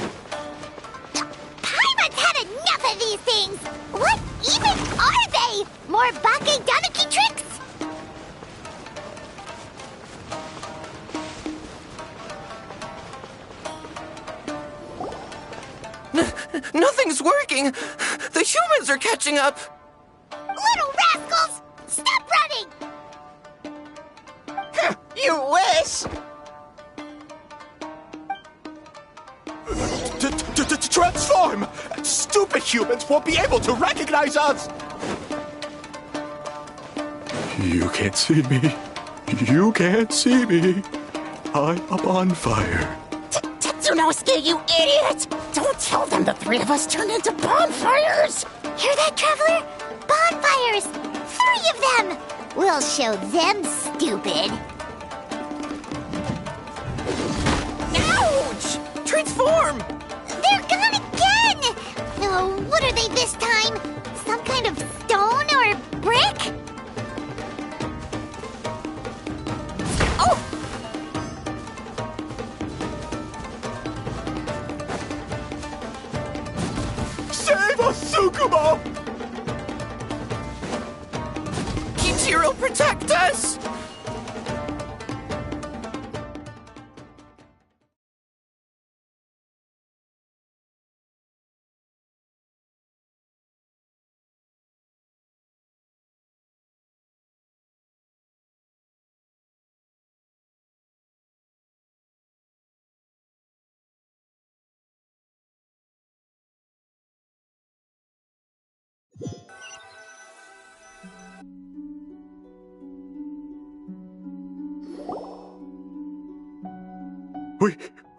Paimon's had enough of these things! What even are they? More Bakedaniki tricks? Nothing's working! The humans are catching up! Little rascals! Stop running! You wish! Transform! Stupid humans won't be able to recognize us! You can't see me. You can't see me. I'm up on fire. Tetsunosuke, you idiot! Don't tell them the three of us turned into bonfires! Hear that, Traveler? Bonfires! 3 of them! We'll show them, stupid. Ouch! Transform! They're gone again! Oh, what are they this time? Some kind of stone or brick? Oh! Save us, Tsukumo! Kichiro, protect us!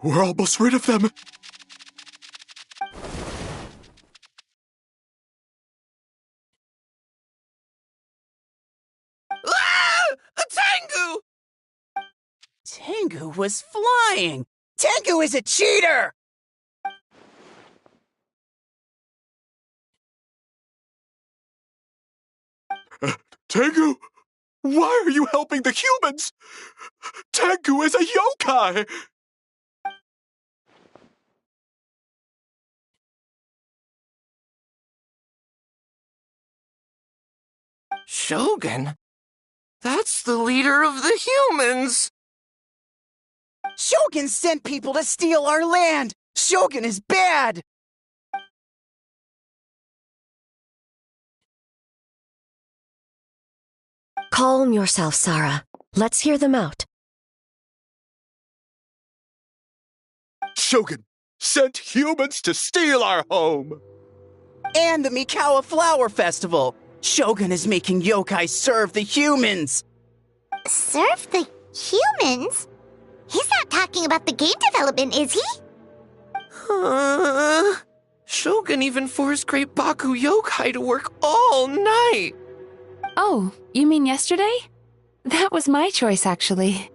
We're almost rid of them. Ah! A Tengu! Tengu was flying! Tengu is a cheater! Tengu, why are you helping the humans? Tengu is a yokai! Shogun? That's the leader of the humans! Shogun sent people to steal our land! Shogun is bad! Calm yourself, Sarah. Let's hear them out. Shogun sent humans to steal our home! And the Mikawa Flower Festival! Shogun is making yokai serve the humans! Serve the humans? He's not talking about the game development, is he? Shogun even forced Great Baku Yokai to work all night! Oh, you mean yesterday? That was my choice, actually.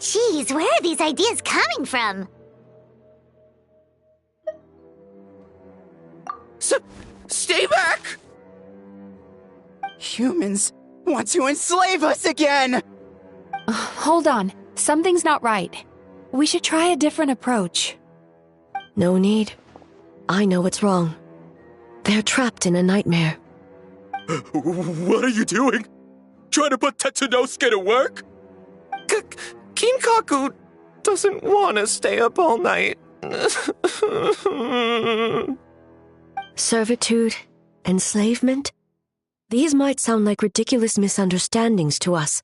Jeez, where are these ideas coming from? Stay back! Humans want to enslave us again! Hold on. Something's not right. We should try a different approach. No need. I know what's wrong. They're trapped in a nightmare. What are you doing? Trying to put Tetsunosuke to work? Kinkaku doesn't want to stay up all night. Servitude, enslavement? These might sound like ridiculous misunderstandings to us,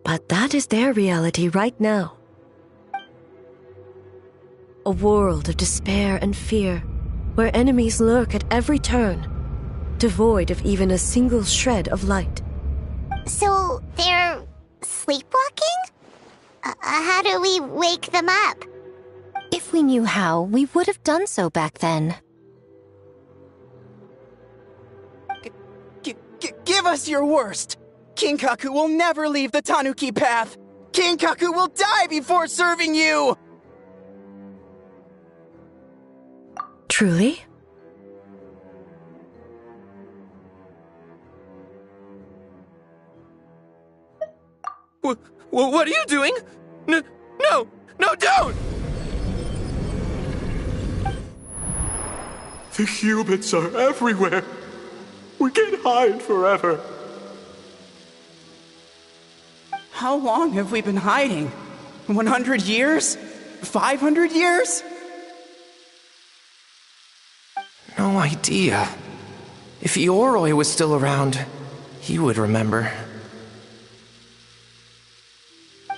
but that is their reality right now. A world of despair and fear, where enemies lurk at every turn, devoid of even a single shred of light. So, they're sleepwalking? How do we wake them up? If we knew how, we would have done so back then. Give us your worst! Kinkaku will never leave the Tanuki path! Kinkaku will die before serving you! Truly? What are you doing? No, don't! The humans are everywhere. We can't hide forever. How long have we been hiding? 100 years? 500 years? No idea. If Ioroi was still around, he would remember.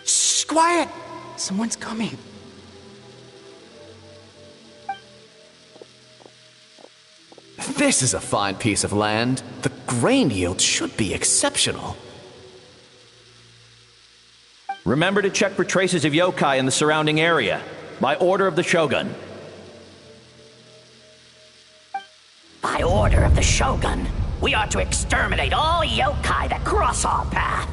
Shh, quiet! Someone's coming. This is a fine piece of land. The grain yield should be exceptional. Remember to check for traces of yokai in the surrounding area, by order of the Shogun. By order of the Shogun, we are to exterminate all yokai that cross our path.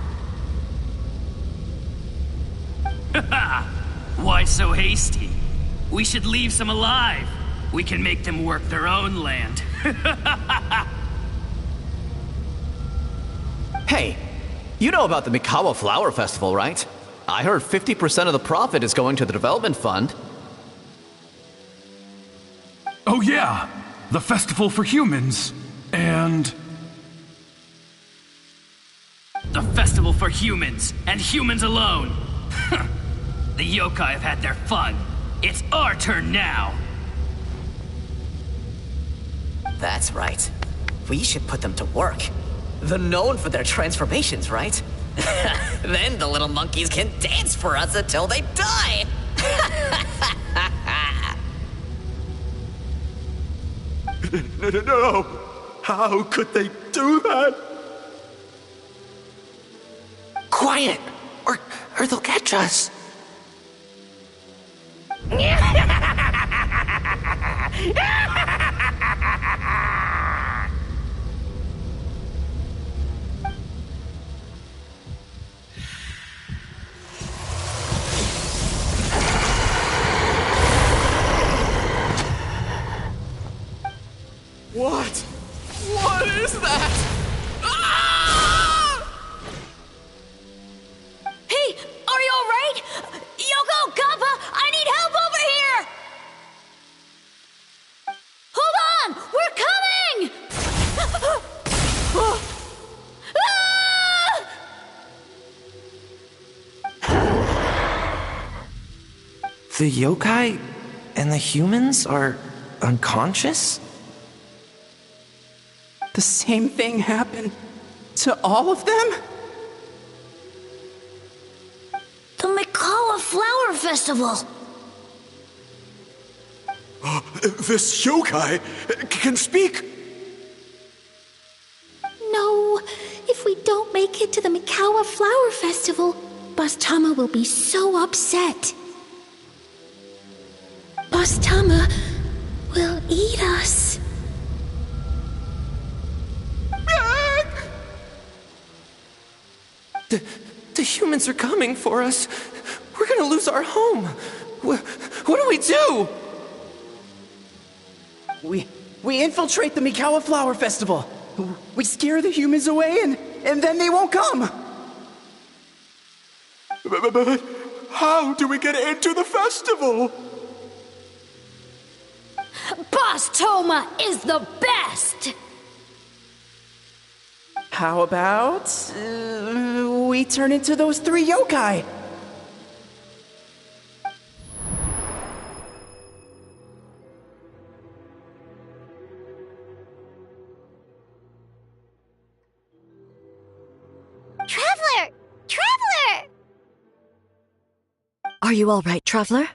Why so hasty? We should leave some alive. We can make them work their own land. Hey, you know about the Mikawa Flower Festival, right? I heard 50% of the profit is going to the development fund. Oh yeah, the festival for humans. And... The festival for humans, and humans alone. The yokai have had their fun. It's our turn now. That's right. We should put them to work. They're known for their transformations, right? Then the little monkeys can dance for us until they die! No! How could they do that? Quiet, or they'll catch us. What? What is that? Ah! Hey, are you alright? Yoko, Kappa, I need help over here! Hold on! We're coming! The yokai and the humans are unconscious? The same thing happened to all of them? The Mikawa Flower Festival! This yokai can speak! No, if we don't make it to the Mikawa Flower Festival, Boss Tama will be so upset. Boss Tama will eat us. The humans are coming for us. We're gonna gonna lose our home. What do we do? We infiltrate the Mikawa Flower Festival. We scare the humans away and then they won't come. But how do we get into the festival? Boss Toma is the best! How about we turn into those 3 yokai? Traveler! Traveler! Are you all right, Traveler?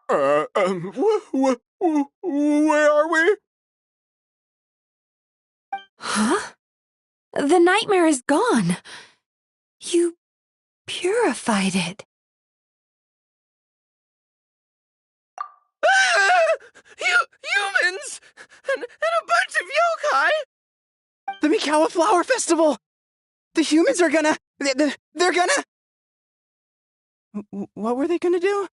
Where are we? Huh? The nightmare is gone. You purified it. Humans! And a bunch of yokai! The Mikawa Flower Festival! The humans are gonna... They're gonna... What were they gonna do?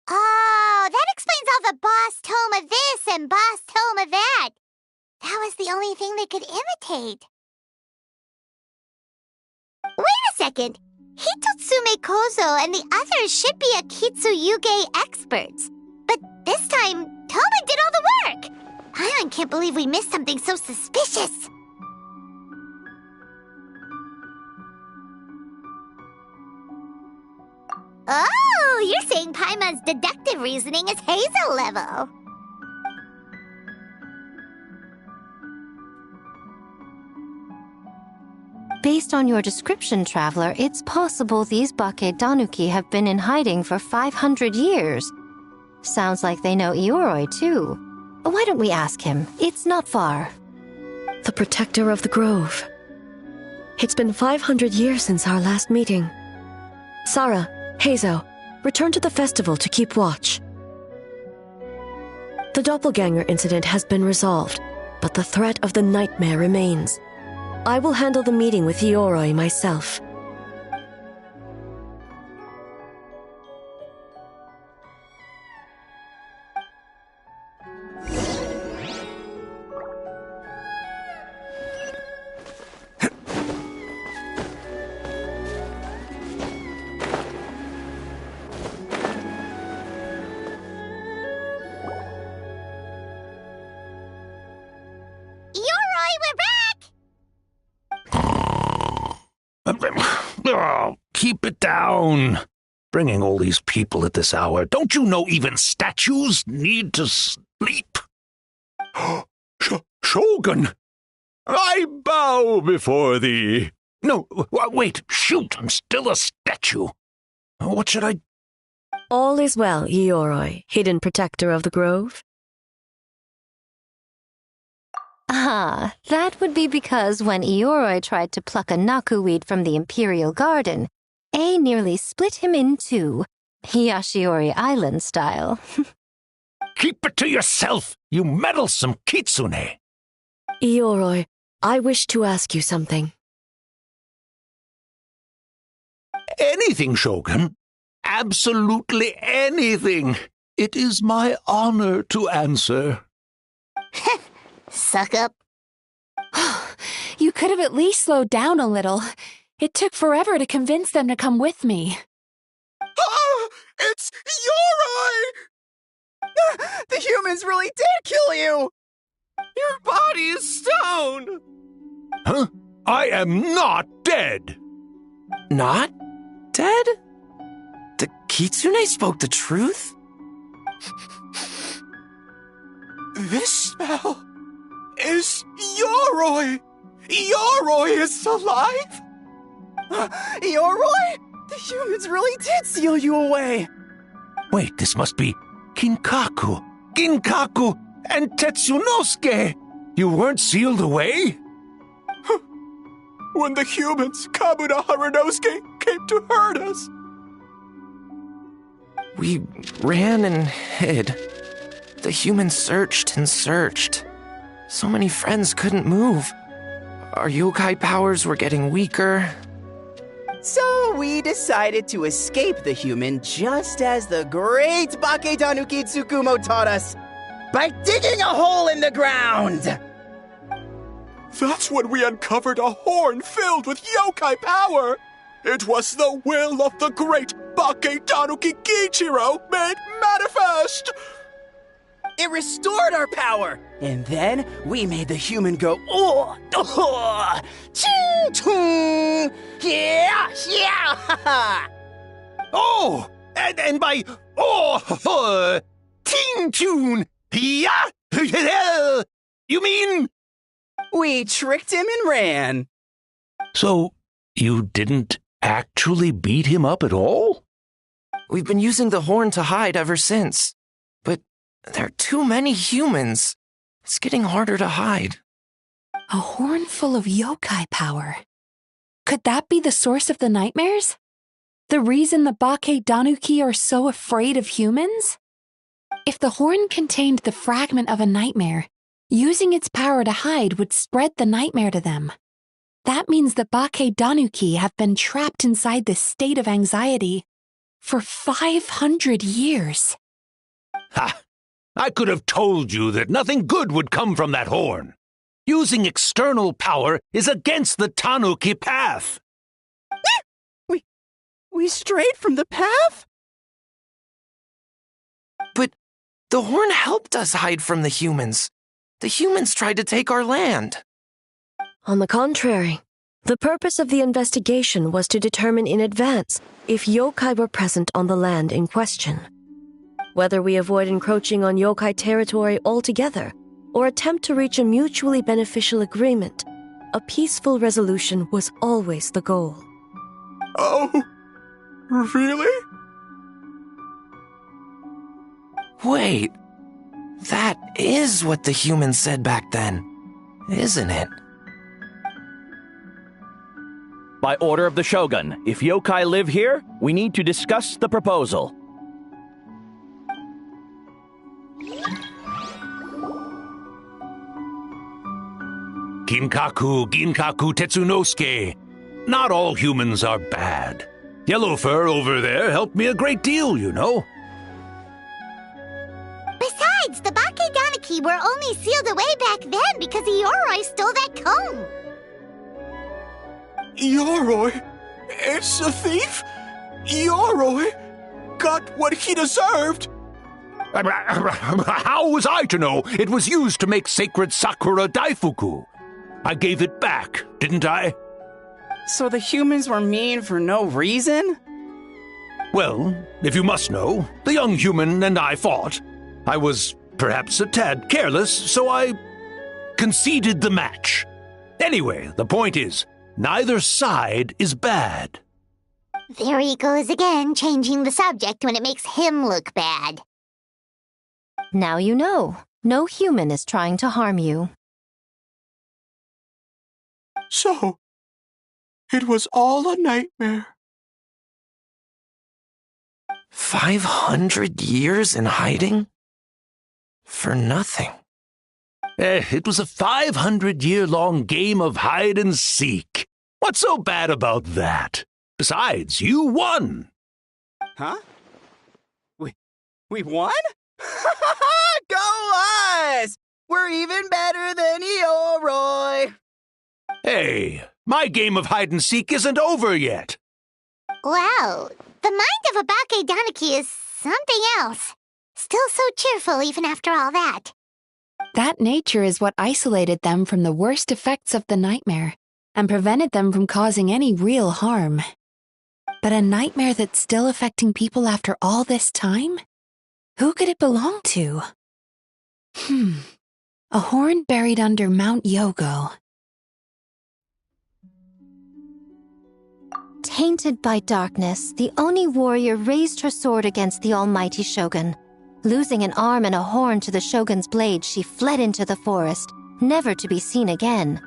Oh, that explains all the Boss Toma this and Boss Toma that. That was the only thing they could imitate. Wait a second. Hitotsume Kozo and the others should be Akitsuyuge experts. But this time, Toma did all the work. I can't believe we missed something so suspicious. Oh, you're saying Paimon's deductive reasoning is Hazel level. Based on your description, Traveler, it's possible these Bake Danuki have been in hiding for 500 years. Sounds like they know Ioroi, too. Why don't we ask him? It's not far. The protector of the grove. It's been 500 years since our last meeting. Sarah, Hazo, return to the festival to keep watch. The doppelganger incident has been resolved, but the threat of the nightmare remains. I will handle the meeting with Ioroi myself. Oh, keep it down. Bringing all these people at this hour. Don't you know even statues need to sleep? Shogun! I bow before thee. No, wait, shoot, I'm still a statue. What should I... All is well, Ioroi, hidden protector of the grove. Ah, that would be because when Ioroi tried to pluck a nakuweed from the Imperial Garden, A nearly split him in two, Yashiori Island style. Keep it to yourself, you meddlesome kitsune! Ioroi, I wish to ask you something. Anything, Shogun. Absolutely anything. It is my honor to answer. Suck up. You could have at least slowed down a little. It took forever to convince them to come with me. Oh, it's Ioroi! The humans really did kill you! Your body is stone! Huh? I am not dead! Not dead? The kitsune spoke the truth? This smell is Ioroi! Ioroi is alive! Ioroi? The humans really did seal you away! Wait, this must be Ginkaku, and Tetsunosuke! You weren't sealed away? When the humans, Kabuna Harunosuke, came to hurt us. We ran and hid. The humans searched and searched. So many friends couldn't move. Our yokai powers were getting weaker. So we decided to escape the human just as the great Baketanuki Tsukumo taught us, by digging a hole in the ground! That's when we uncovered a horn filled with yokai power! It was the will of the great Baketanuki Kiichiro made manifest! It restored our power, and then we made the human go, oh, oh, ching, chung, yeah, yeah, ha, ha. Oh, and by, oh, ting tune, yeah, you mean? We tricked him and ran. So, you didn't actually beat him up at all? We've been using the horn to hide ever since. But there are too many humans. It's getting harder to hide. A horn full of yokai power. Could that be the source of the nightmares? The reason the Baketanuki are so afraid of humans? If the horn contained the fragment of a nightmare, using its power to hide would spread the nightmare to them. That means the Baketanuki have been trapped inside this state of anxiety for 500 years. Ha! I could have told you that nothing good would come from that horn. Using external power is against the Tanuki path. We strayed from the path? But the horn helped us hide from the humans. The humans tried to take our land. On the contrary, the purpose of the investigation was to determine in advance if yokai were present on the land in question. Whether we avoid encroaching on yokai territory altogether or attempt to reach a mutually beneficial agreement, a peaceful resolution was always the goal. Oh, really? Wait, that is what the humans said back then, isn't it? By order of the Shogun, if yokai live here, we need to discuss the proposal. Ginkaku Tetsunosuke. Not all humans are bad. Yellowfur over there helped me a great deal, you know. Besides, the Baketanuki were only sealed away back then because Ioroi stole that comb. Ioroi? It's a thief? Ioroi got what he deserved? How was I to know it was used to make sacred Sakura Daifuku? I gave it back, didn't I? So the humans were mean for no reason? Well, if you must know, the young human and I fought. I was perhaps a tad careless, so I conceded the match. Anyway, the point is, neither side is bad. There he goes again, changing the subject when it makes him look bad. Now you know. No human is trying to harm you. So, it was all a nightmare. 500 years in hiding? For nothing. It was a 500-year-long game of hide and seek. What's so bad about that? Besides, you won. Huh? We won? Go us! We're even better than Ioroi! Hey, my game of hide and seek isn't over yet. Wow, the mind of a Baketanuki is something else. Still so cheerful even after all that. That nature is what isolated them from the worst effects of the nightmare and prevented them from causing any real harm. But a nightmare that's still affecting people after all this time? Who could it belong to? A horn buried under Mount Yogo. Tainted by darkness, the Oni warrior raised her sword against the almighty shogun. Losing an arm and a horn to the shogun's blade, she fled into the forest, never to be seen again.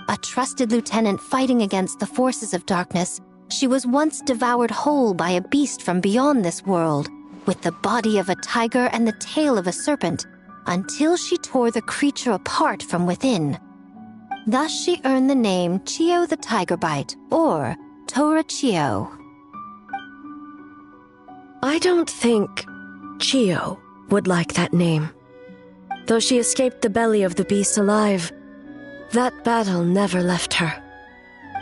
A trusted lieutenant fighting against the forces of darkness, she was once devoured whole by a beast from beyond this world, with the body of a tiger and the tail of a serpent, until she tore the creature apart from within. Thus she earned the name Chio the Tigerbite, or Tora Chio. I don't think Chio would like that name. Though she escaped the belly of the beast alive, that battle never left her.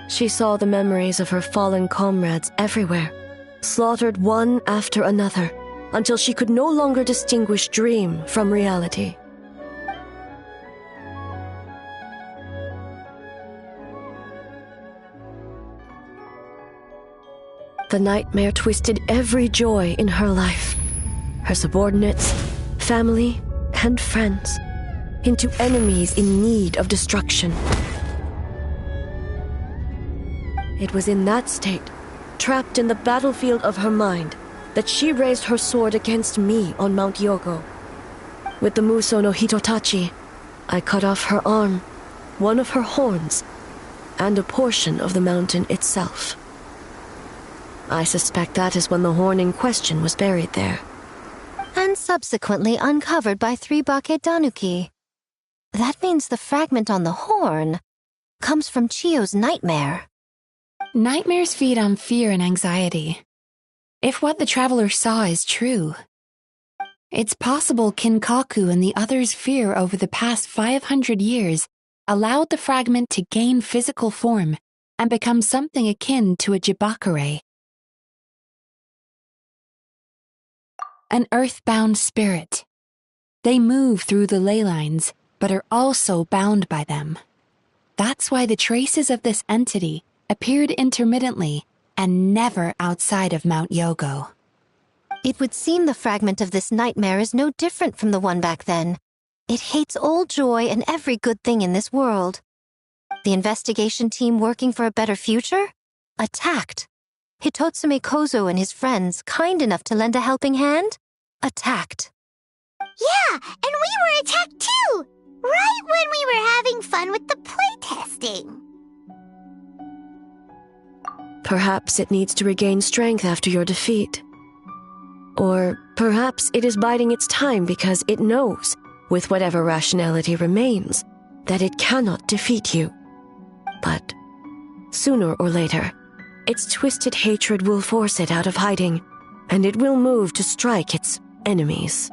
She saw the memories of her fallen comrades everywhere, slaughtered one after another, until she could no longer distinguish dream from reality. The nightmare twisted every joy in her life, her subordinates, family, and friends, into enemies in need of destruction. It was in that state, trapped in the battlefield of her mind, that she raised her sword against me on Mount Yogo. With the Muso no Hitotachi, I cut off her arm, one of her horns, and a portion of the mountain itself. I suspect that is when the horn in question was buried there. And subsequently uncovered by 3 Bakedanuki. That means the fragment on the horn comes from Chio's nightmare. Nightmares feed on fear and anxiety. If what the traveler saw is true, it's possible Kinkaku and the others' fear over the past 500 years allowed the fragment to gain physical form and become something akin to a jibakure. An earthbound spirit. They move through the ley lines, but are also bound by them. That's why the traces of this entity appeared intermittently and never outside of Mount Yogo. It would seem the fragment of this nightmare is no different from the one back then. It hates all joy and every good thing in this world. The investigation team working for a better future? Attacked. Hitotsume Kozo and his friends, kind enough to lend a helping hand? Attacked. Yeah, and we were attacked too! Right when we were having fun with the playtesting. Perhaps it needs to regain strength after your defeat. Or perhaps it is biding its time because it knows, with whatever rationality remains, that it cannot defeat you. But sooner or later, its twisted hatred will force it out of hiding, and it will move to strike its enemies.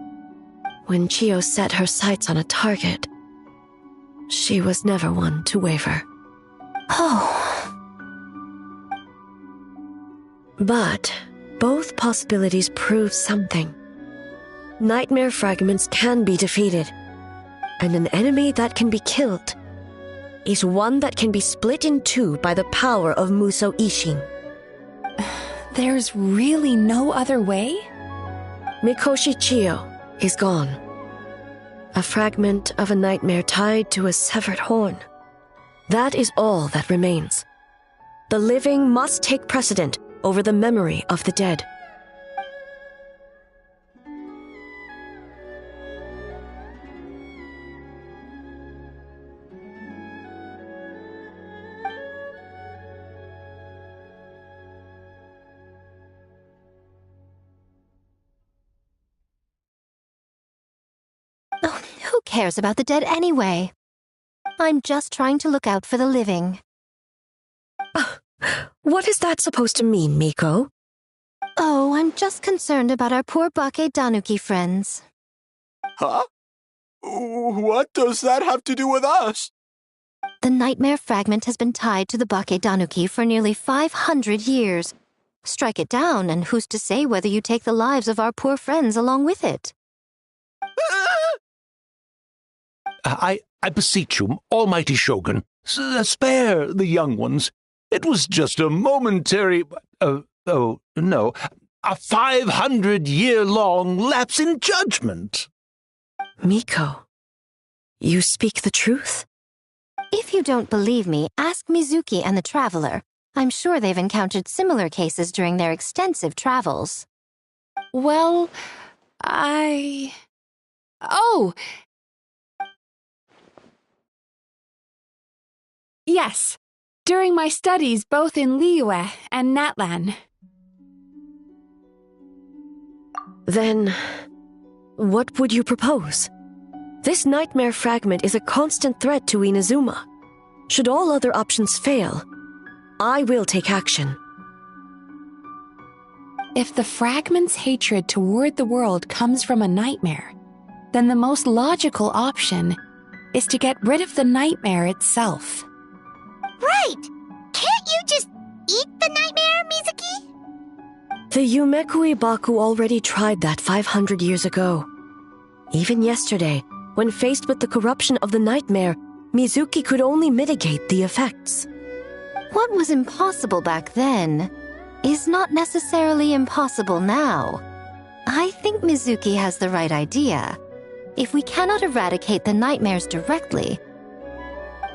When Chio set her sights on a target, she was never one to waver. Oh. But both possibilities prove something. Nightmare fragments can be defeated, and an enemy that can be killed is one that can be split in two by the power of Muso Ishin. There's really no other way? Mikoshi Chio is gone. A fragment of a nightmare tied to a severed horn. That is all that remains. The living must take precedent over the memory of the dead. Oh, who cares about the dead anyway? I'm just trying to look out for the living. What is that supposed to mean, Miko? Oh, I'm just concerned about our poor Bakedanuki friends. Huh? What does that have to do with us? The nightmare fragment has been tied to the Bakedanuki for nearly 500 years. Strike it down, and who's to say whether you take the lives of our poor friends along with it? I beseech you, almighty Shogun, spare the young ones. It was just a momentary, a 500-year-long lapse in judgment. Miko, you speak the truth? If you don't believe me, ask Mizuki and the Traveler. I'm sure they've encountered similar cases during their extensive travels. Well, Oh! Yes. During my studies both in Liyue and Natlan. Then, what would you propose? This nightmare fragment is a constant threat to Inazuma. Should all other options fail, I will take action. If the fragment's hatred toward the world comes from a nightmare, then the most logical option is to get rid of the nightmare itself. Right! Can't you just eat the nightmare, Mizuki? The Yumekui Baku already tried that 500 years ago. Even yesterday, when faced with the corruption of the nightmare, Mizuki could only mitigate the effects. What was impossible back then is not necessarily impossible now. I think Mizuki has the right idea. If we cannot eradicate the nightmares directly,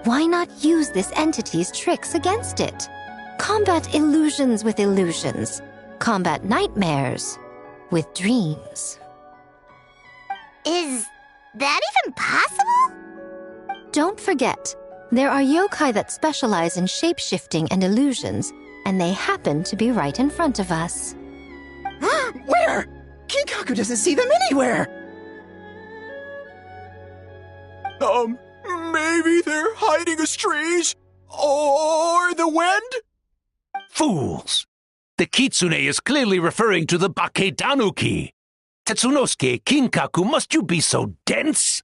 why not use this entity's tricks against it? Combat illusions with illusions. Combat nightmares with dreams. Is that even possible? Don't forget, there are yokai that specialize in shape-shifting and illusions, and they happen to be right in front of us. Where? Kinkaku doesn't see them anywhere! Maybe they're hiding us trees? Or the wind? Fools! The kitsune is clearly referring to the Bakedanuki. Tetsunosuke, Kinkaku, must you be so dense?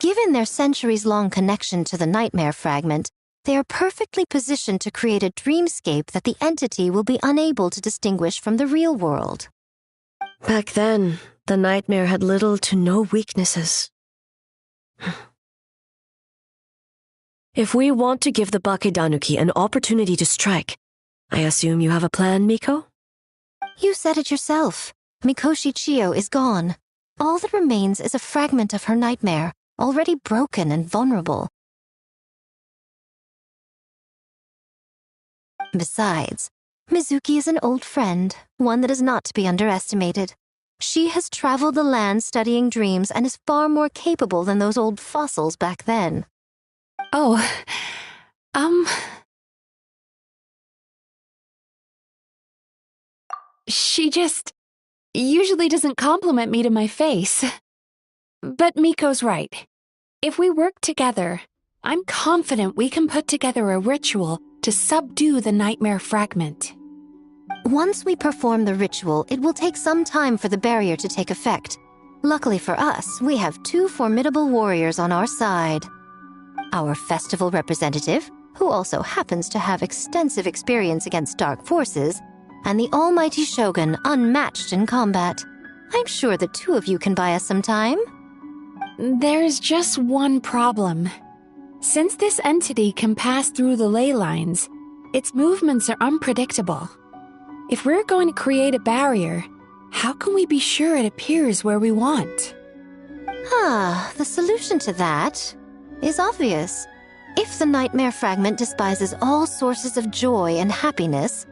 Given their centuries-long connection to the nightmare fragment, they are perfectly positioned to create a dreamscape that the entity will be unable to distinguish from the real world. Back then, the nightmare had little to no weaknesses. If we want to give the Bakedanuki an opportunity to strike, I assume you have a plan, Miko? You said it yourself. Mikoshi Chiyo is gone. All that remains is a fragment of her nightmare, already broken and vulnerable. Besides, Mizuki is an old friend, one that is not to be underestimated. She has traveled the land studying dreams and is far more capable than those old fossils back then. Oh, She just usually doesn't compliment me to my face. But Miko's right. If we work together, I'm confident we can put together a ritual to subdue the nightmare fragment. Once we perform the ritual, it will take some time for the barrier to take effect. Luckily for us, we have two formidable warriors on our side. Our festival representative, who also happens to have extensive experience against dark forces, and the almighty Shogun, unmatched in combat. I'm sure the two of you can buy us some time. There's just one problem. Since this entity can pass through the ley lines, its movements are unpredictable. If we're going to create a barrier, how can we be sure it appears where we want? The solution to that is obvious. If the nightmare fragment despises all sources of joy and happiness,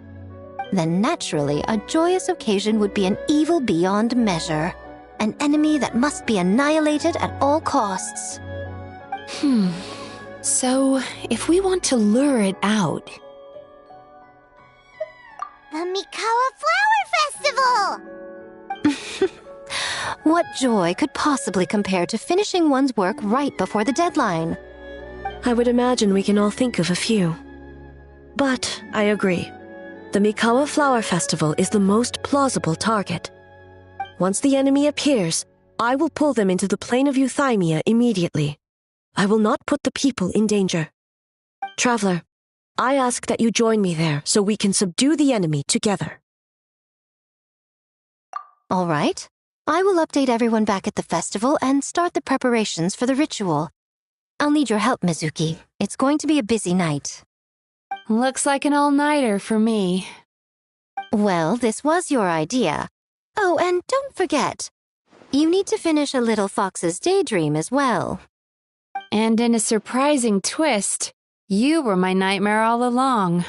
then naturally a joyous occasion would be an evil beyond measure, an enemy that must be annihilated at all costs. So, if we want to lure it out... The Mikawa Flower Festival! What joy could possibly compare to finishing one's work right before the deadline? I would imagine we can all think of a few. But I agree. The Mikawa Flower Festival is the most plausible target. Once the enemy appears, I will pull them into the plain of Euthymia immediately. I will not put the people in danger. Traveler, I ask that you join me there so we can subdue the enemy together. All right. I will update everyone back at the festival and start the preparations for the ritual. I'll need your help, Mizuki. It's going to be a busy night. Looks like an all-nighter for me. Well, this was your idea. Oh, and don't forget, you need to finish a Little Fox's Daydream as well. And in a surprising twist, you were my nightmare all along.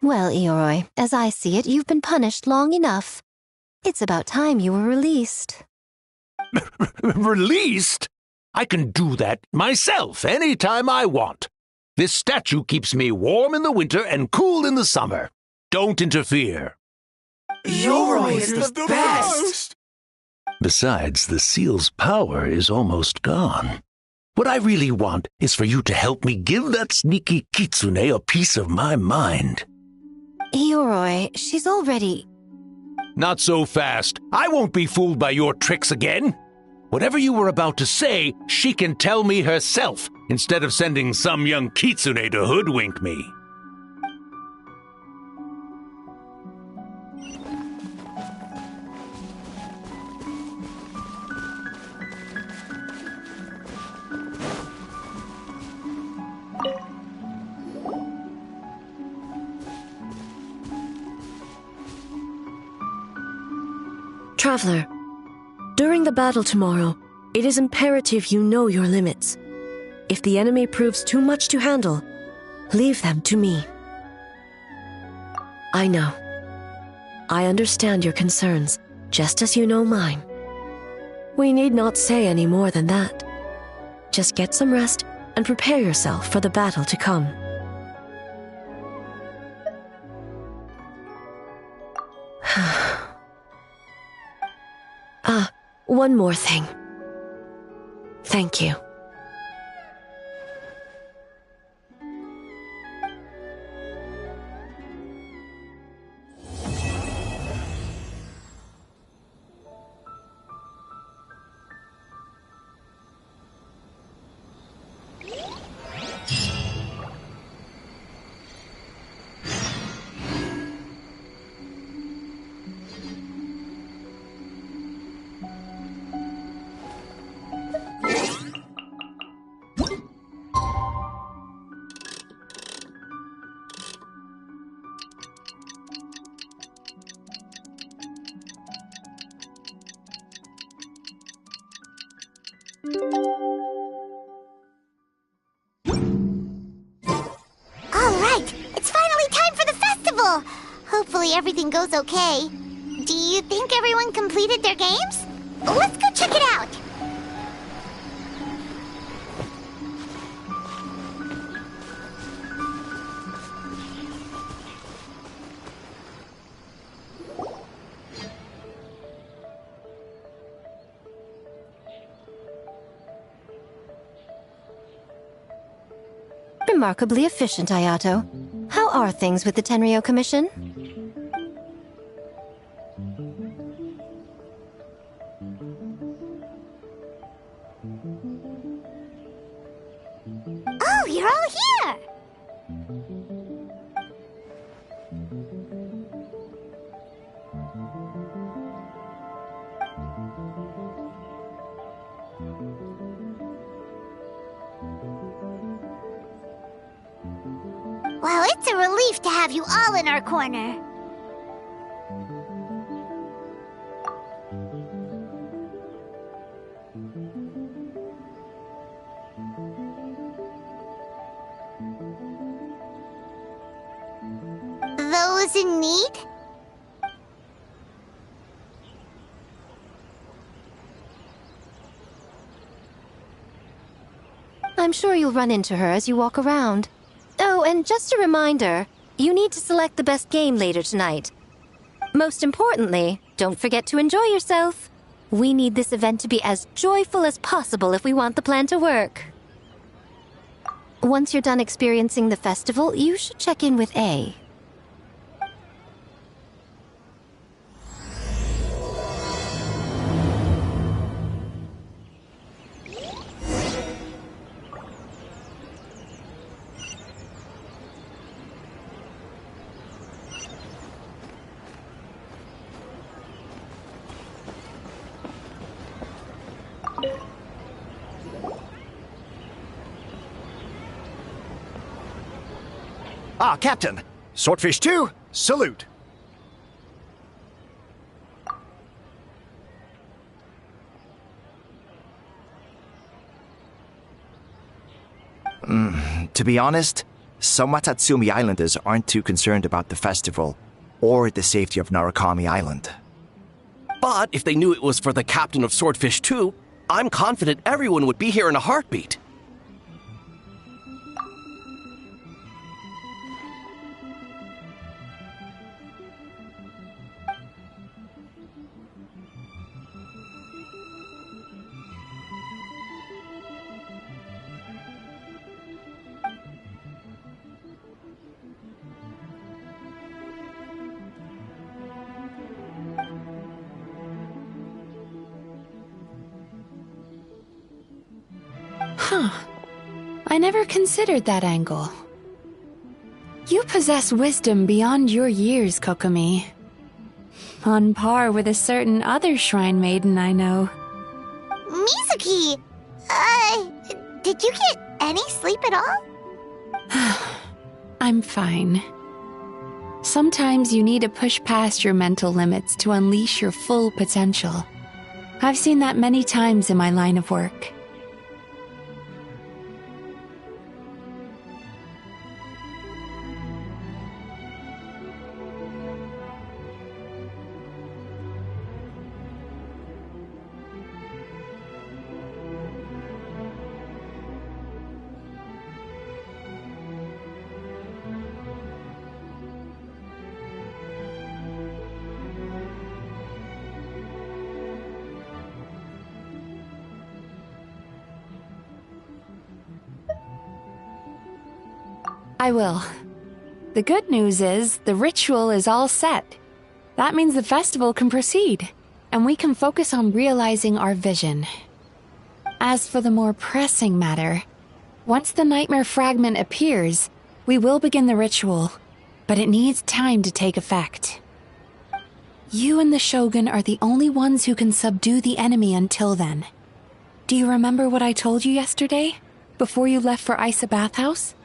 Well, Ioroi, as I see it, you've been punished long enough. It's about time you were released. Released? I can do that myself anytime I want. This statue keeps me warm in the winter and cool in the summer. Don't interfere. Yoroi is the best! Besides, the seal's power is almost gone. What I really want is for you to help me give that sneaky kitsune a piece of my mind. Yoroi, she's already... Not so fast. I won't be fooled by your tricks again. Whatever you were about to say, she can tell me herself, instead of sending some young kitsune to hoodwink me. Traveler, during the battle tomorrow, it is imperative you know your limits. If the enemy proves too much to handle, leave them to me. I know. I understand your concerns, just as you know mine. We need not say any more than that. Just get some rest and prepare yourself for the battle to come. One more thing. Thank you. Hopefully everything goes okay. Do you think everyone completed their games? Let's go check it out! Remarkably efficient, Ayato. How are things with the Tenryo Commission? Oh, you're all here! Well, it's a relief to have you all in our corner. Those in need? I'm sure you'll run into her as you walk around. Oh, and just a reminder, you need to select the best game later tonight. Most importantly, don't forget to enjoy yourself. We need this event to be as joyful as possible if we want the plan to work. Once you're done experiencing the festival, you should check in with A. Ah, Captain! Swordfish 2, salute! To be honest, some Watatsumi Islanders aren't too concerned about the festival or the safety of Narukami Island. But if they knew it was for the captain of Swordfish 2, I'm confident everyone would be here in a heartbeat. Huh. I never considered that angle. You possess wisdom beyond your years, Kokomi. On par with a certain other shrine maiden I know. Mizuki! Did you get any sleep at all? I'm fine. Sometimes you need to push past your mental limits to unleash your full potential. I've seen that many times in my line of work. I will. The good news is, the ritual is all set. That means the festival can proceed, and we can focus on realizing our vision. As for the more pressing matter, once the nightmare fragment appears, we will begin the ritual, but it needs time to take effect. You and the Shogun are the only ones who can subdue the enemy until then. Do you remember what I told you yesterday, before you left for Isa Bathhouse?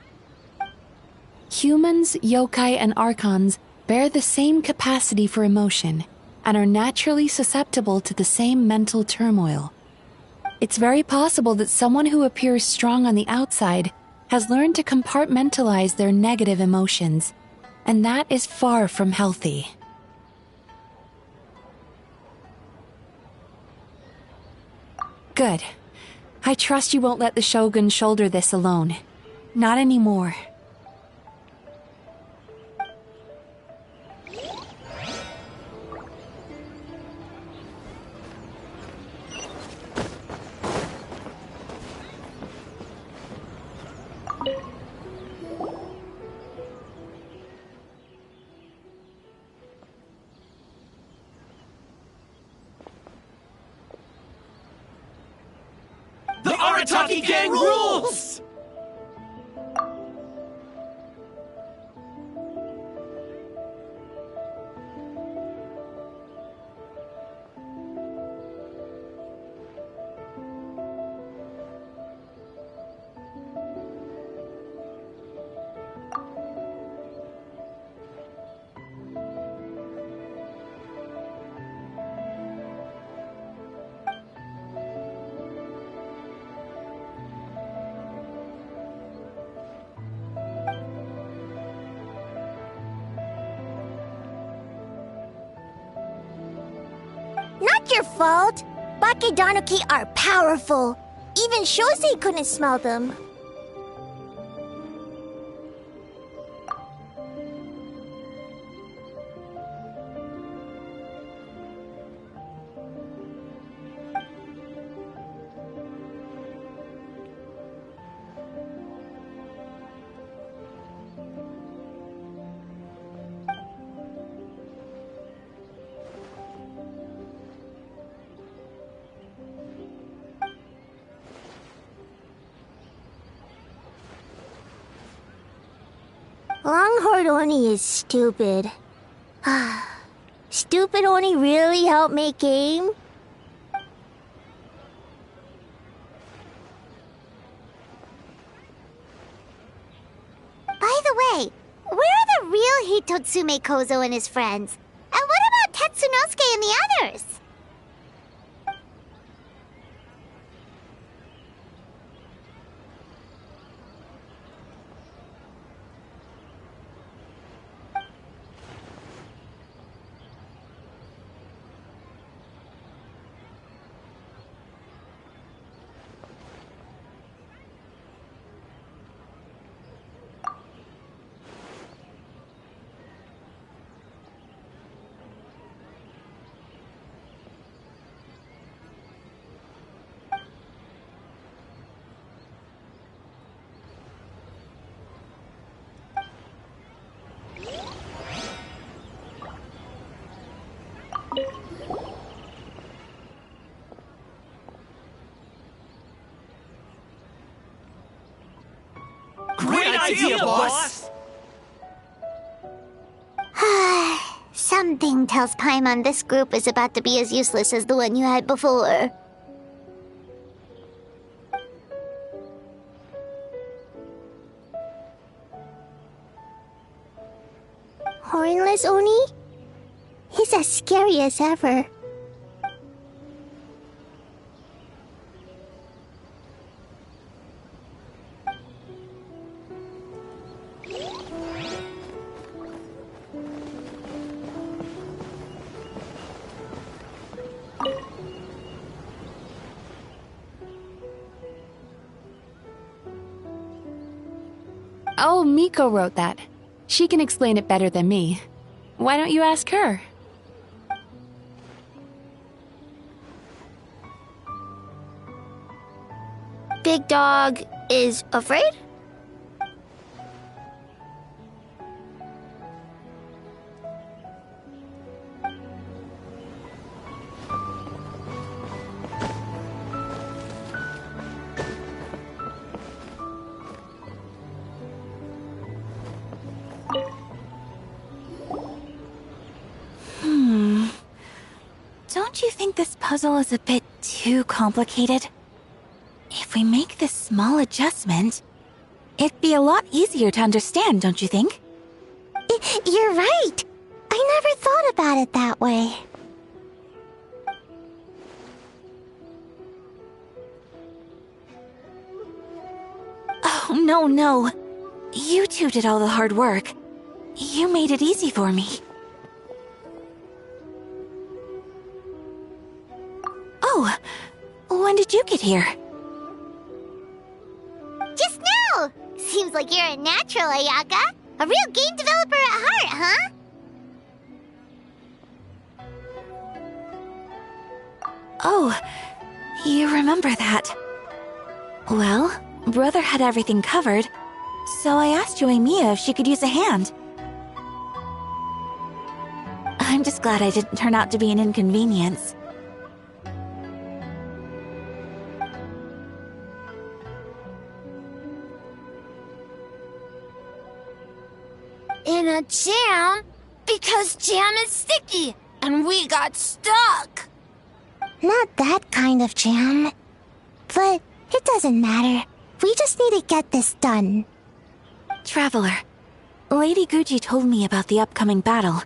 Humans, yokai, and archons bear the same capacity for emotion and are naturally susceptible to the same mental turmoil. It's very possible that someone who appears strong on the outside has learned to compartmentalize their negative emotions, and that is far from healthy. Good. I trust you won't let the Shogun shoulder this alone. Not anymore. The Arataki Gang rules! Not your fault. Bakedanuki are powerful. Even Shosei couldn't smell them. Longhorn Oni is stupid. Stupid Oni really helped make game? By the way, where are the real Hitotsume Kozo and his friends? And what about Tetsunosuke and the others? idea, boss! Something tells Paimon this group is about to be as useless as the one you had before. Hornless Oni? He's as scary as ever. Oh, Miko wrote that. She can explain it better than me. Why don't you ask her? Big Dog is afraid? Don't you think this puzzle is a bit too complicated? If we make this small adjustment, it'd be a lot easier to understand, don't you think? You're right. I never thought about it that way. Oh, no. You two did all the hard work. You made it easy for me. Oh, when did you get here? Just now! Seems like you're a natural, Ayaka. A real game developer at heart, huh? Oh, you remember that. Well, Brother had everything covered, so I asked Yoimiya if she could use a hand. I'm just glad I didn't turn out to be an inconvenience. In a jam? Because jam is sticky, and we got stuck. Not that kind of jam. But it doesn't matter. We just need to get this done. Traveler, Lady Guji told me about the upcoming battle.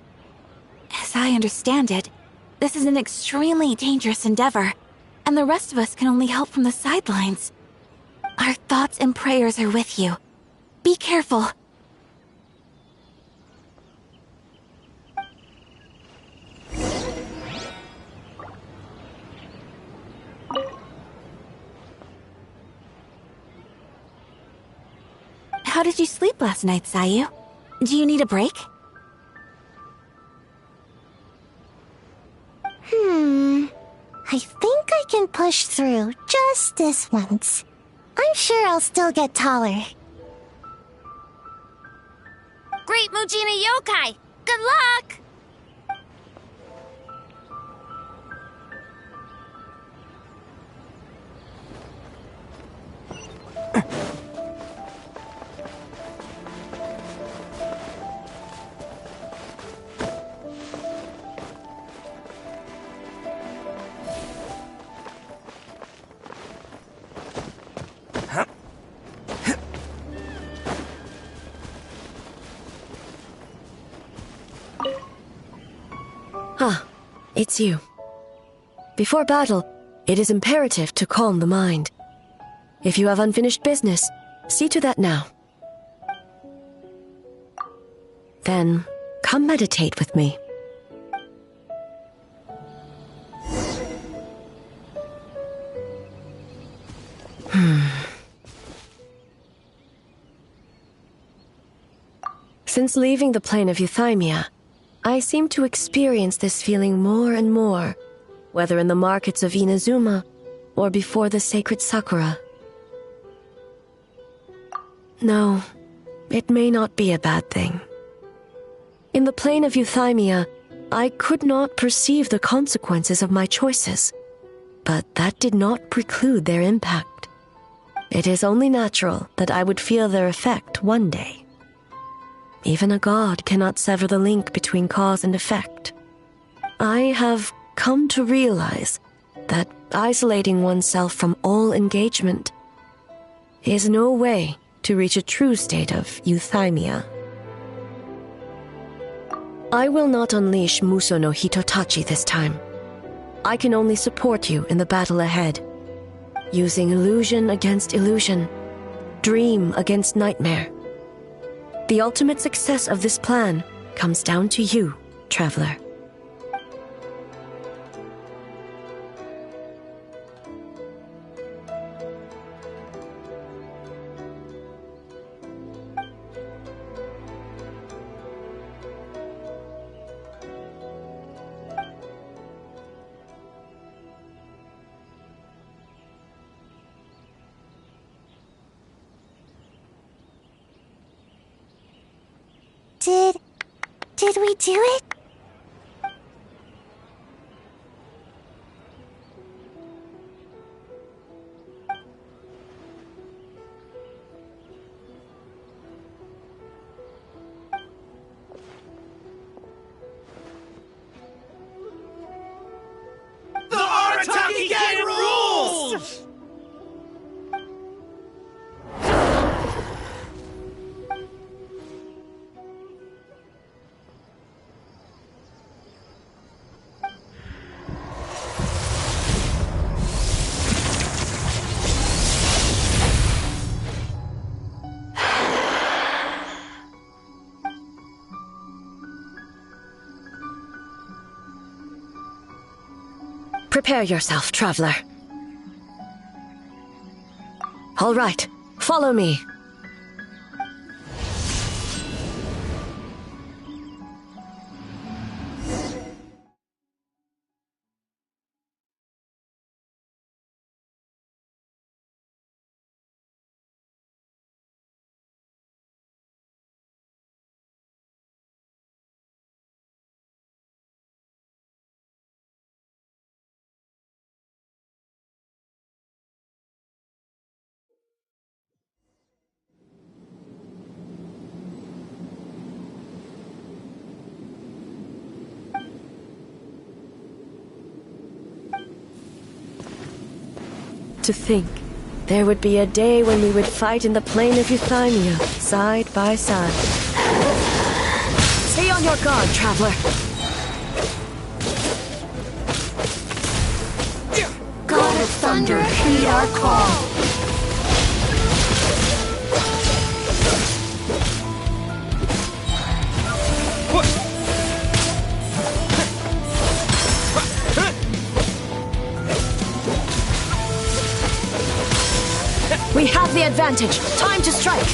As I understand it, this is an extremely dangerous endeavor, and the rest of us can only help from the sidelines. Our thoughts and prayers are with you. Be careful. How did you sleep last night, Sayu? Do you need a break? I think I can push through just this once. I'm sure I'll still get taller. Great Mujina Yokai! Good luck! Ah, it's you. Before battle, it is imperative to calm the mind. If you have unfinished business, see to that now. Then, come meditate with me. Since leaving the plane of Euthymia, I seem to experience this feeling more and more, whether in the markets of Inazuma or before the sacred Sakura. No, it may not be a bad thing. In the plane of Euthymia, I could not perceive the consequences of my choices, but that did not preclude their impact. It is only natural that I would feel their effect one day. Even a god cannot sever the link between cause and effect. I have come to realize that isolating oneself from all engagement is no way to reach a true state of euthymia. I will not unleash Muso no Hitotachi this time. I can only support you in the battle ahead, using illusion against illusion, dream against nightmare. The ultimate success of this plan comes down to you, Traveler. Did we do it? The Arataki Gang rules! Prepare yourself, Traveler. All right, follow me. To think, there would be a day when we would fight in the plain of Euthymia, side by side. Stay on your guard, Traveler. God of Thunder, heed our call. We have the advantage. Time to strike.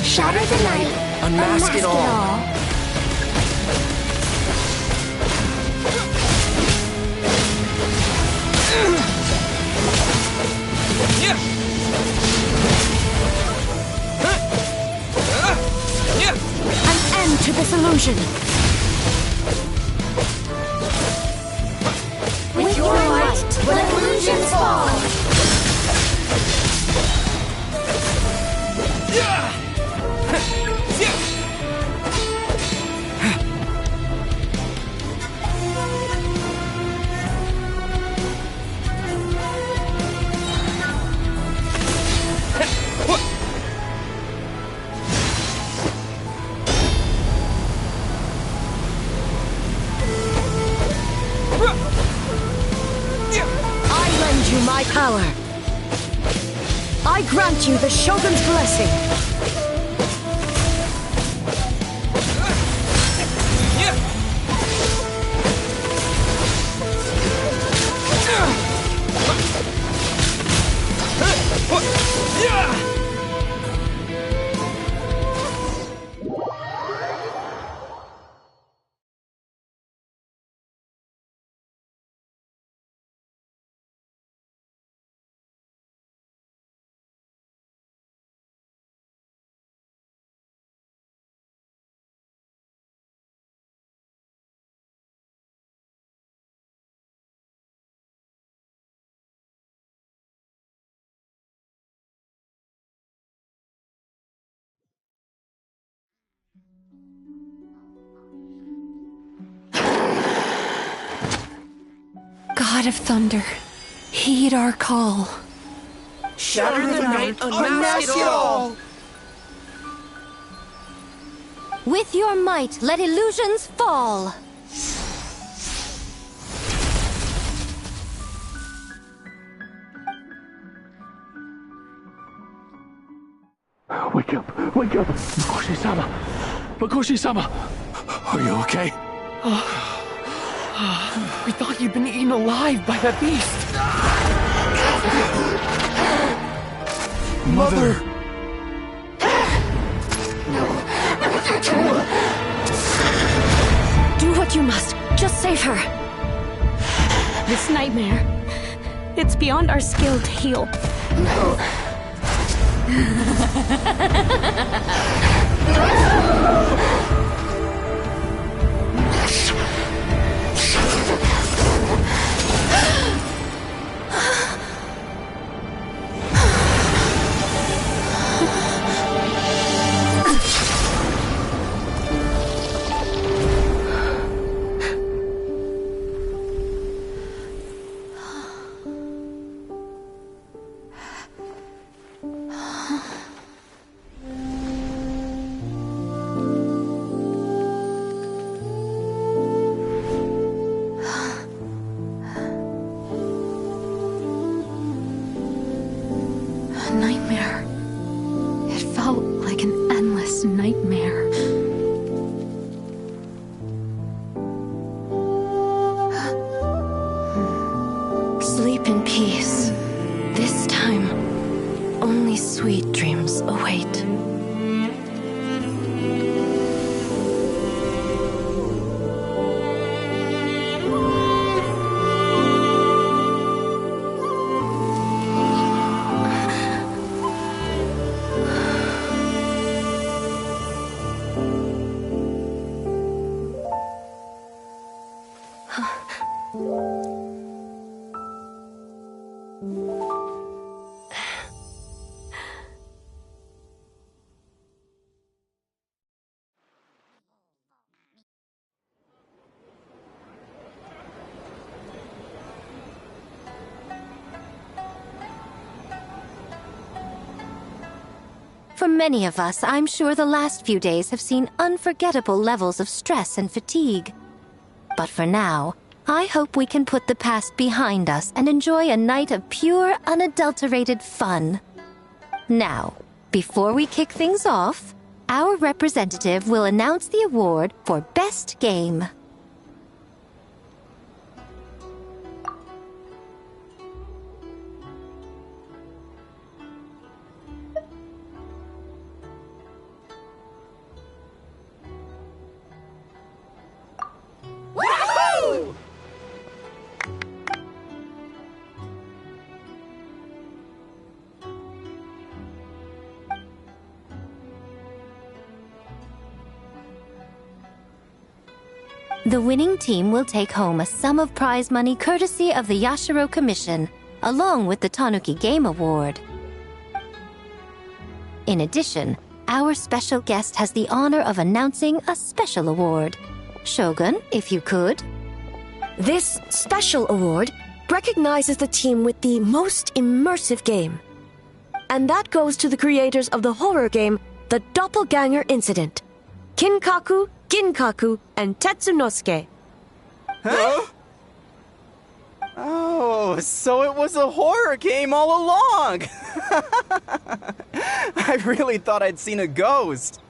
Shatter the night. Unmask it all. An end to this illusion. With your might, let illusions fall. My power. I grant you the Shogun's blessing. God of Thunder, heed our call. Shatter the night, unmask it all! With your might, let illusions fall! Wake up! Wake up! Makoshi-sama! Makoshi-sama! Are you okay? We thought you'd been eaten alive by that beast. Mother! Do what you must. Just save her. This nightmare, it's beyond our skill to heal. A nightmare. It felt like an endless nightmare. Sleep in peace. This time, only sweet dreams await. For many of us, I'm sure the last few days have seen unforgettable levels of stress and fatigue. But for now, I hope we can put the past behind us and enjoy a night of pure, unadulterated fun. Now, before we kick things off, our representative will announce the award for Best Game. Woohoo! The winning team will take home a sum of prize money courtesy of the Yashiro Commission, along with the Tanuki Game Award. In addition, our special guest has the honor of announcing a special award. Shogun, if you could. This special award recognizes the team with the most immersive game. And that goes to the creators of the horror game, The Doppelganger Incident. Kinkaku, Ginkaku, and Tetsunosuke. Huh? Oh, so it was a horror game all along! I really thought I'd seen a ghost.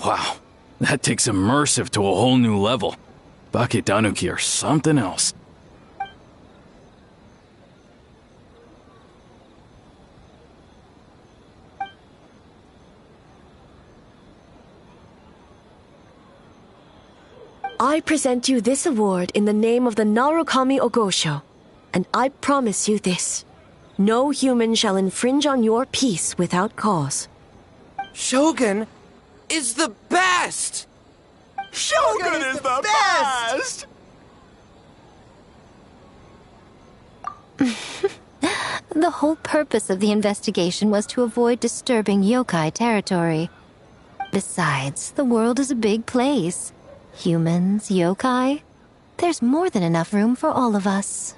Wow, that takes immersive to a whole new level. Baketanuki are something else. I present you this award in the name of the Narukami Ogosho, and I promise you this. No human shall infringe on your peace without cause. Shogun is the best! Shogun is the best! The whole purpose of the investigation was to avoid disturbing yokai territory. Besides, the world is a big place. Humans, yokai, there's more than enough room for all of us.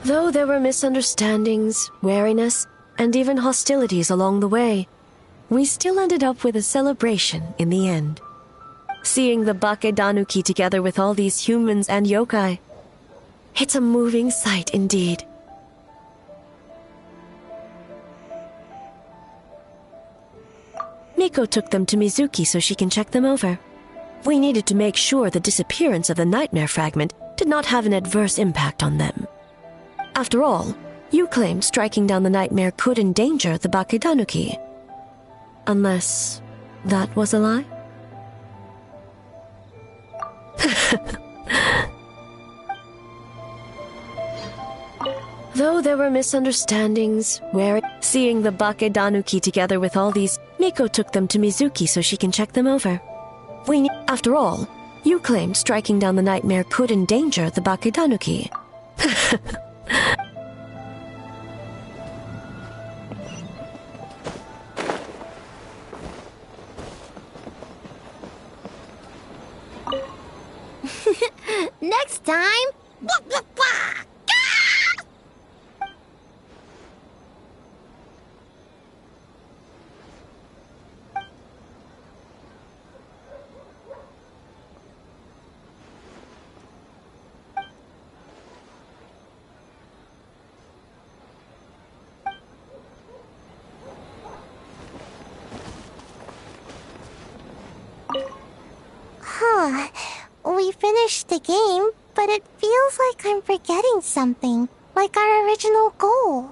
Though there were misunderstandings, wariness, and even hostilities along the way, we still ended up with a celebration in the end. Seeing the Bakedanuki together with all these humans and yokai, it's a moving sight indeed. Miko took them to Mizuki so she can check them over. We needed to make sure the disappearance of the nightmare fragment did not have an adverse impact on them. After all, you claimed striking down the nightmare could endanger the Bakedanuki. Unless that was a lie? Though there were misunderstandings, seeing the Bakedanuki together with all these, Miko took them to Mizuki so she can check them over. After all, you claimed striking down the nightmare could endanger the Bakedanuki. Next time... Huh. We finished the game, but it feels like I'm forgetting something, like our original goal.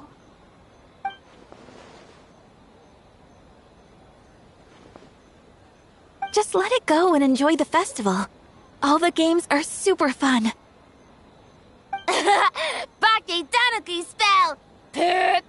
Just let it go and enjoy the festival. All the games are super fun. Bakedanuki spell! Pip!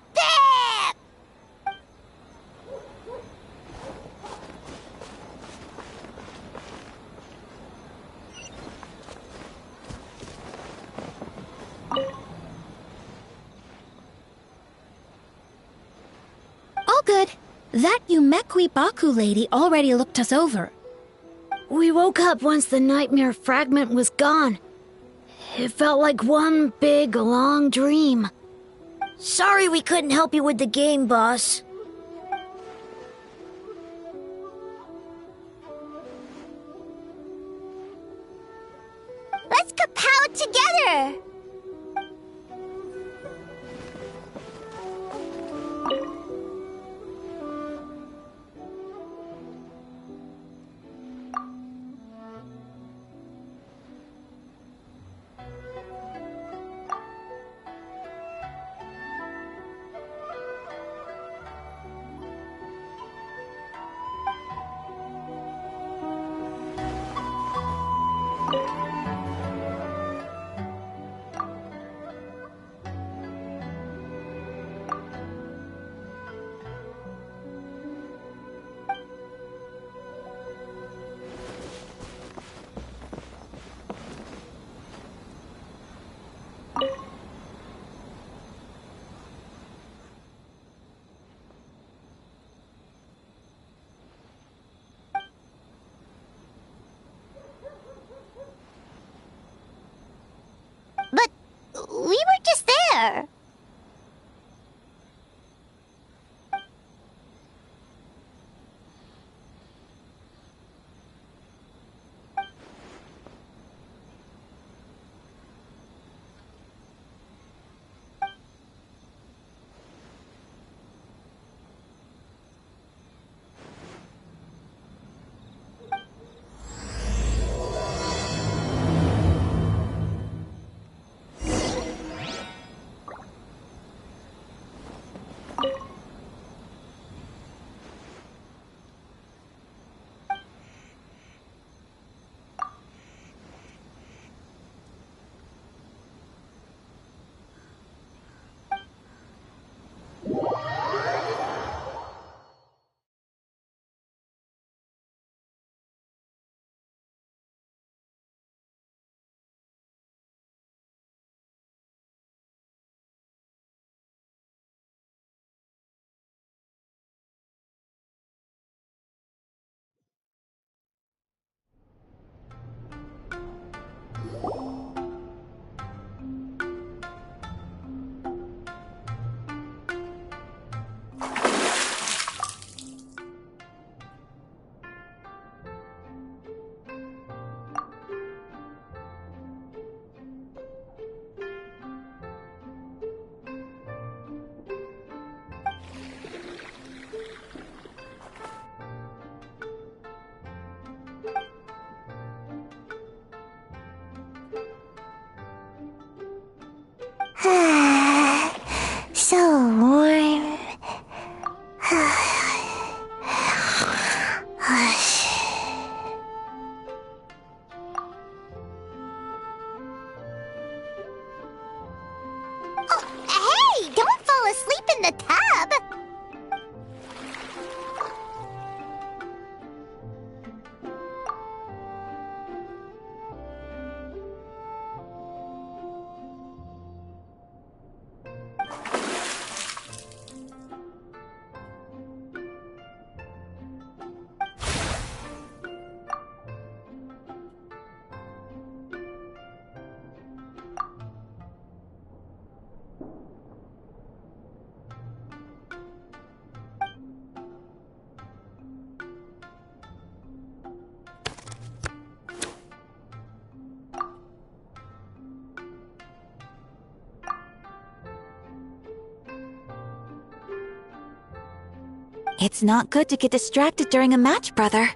All good. That Yumekwi Baku lady already looked us over. We woke up once the nightmare fragment was gone. It felt like one big, long dream. Sorry we couldn't help you with the game, boss. Let's kapow together! So warm. Oh, hey! Don't fall asleep in the tub! It's not good to get distracted during a match, brother.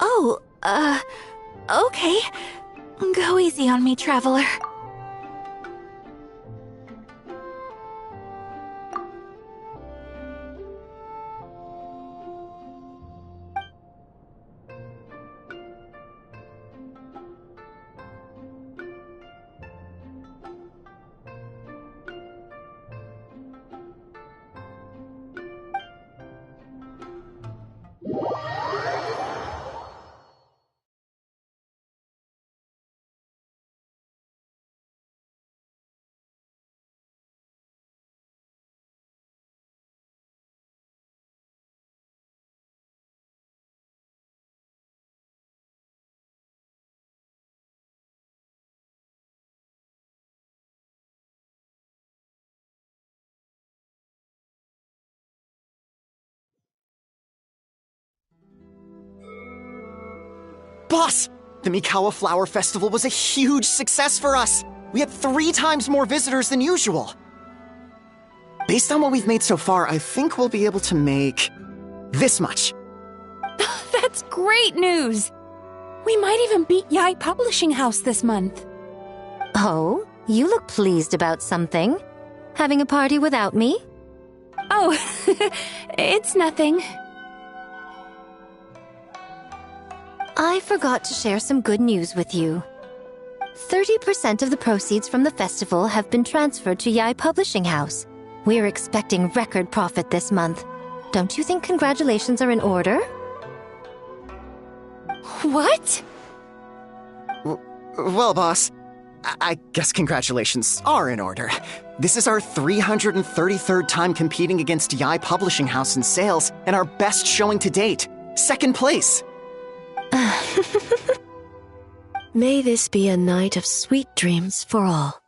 Oh, okay. Go easy on me, Traveler. Boss! The Mikawa Flower Festival was a huge success for us! We had 3 times more visitors than usual! Based on what we've made so far, I think we'll be able to make this much. That's great news! We might even beat Yai Publishing House this month. Oh, you look pleased about something. Having a party without me? Oh, it's nothing. I forgot to share some good news with you. 30% of the proceeds from the festival have been transferred to Yai Publishing House. We're expecting record profit this month. Don't you think congratulations are in order? What? Well, boss, I guess congratulations are in order. This is our 333rd time competing against Yai Publishing House in sales, and our best showing to date. 2nd place! May this be a night of sweet dreams for all.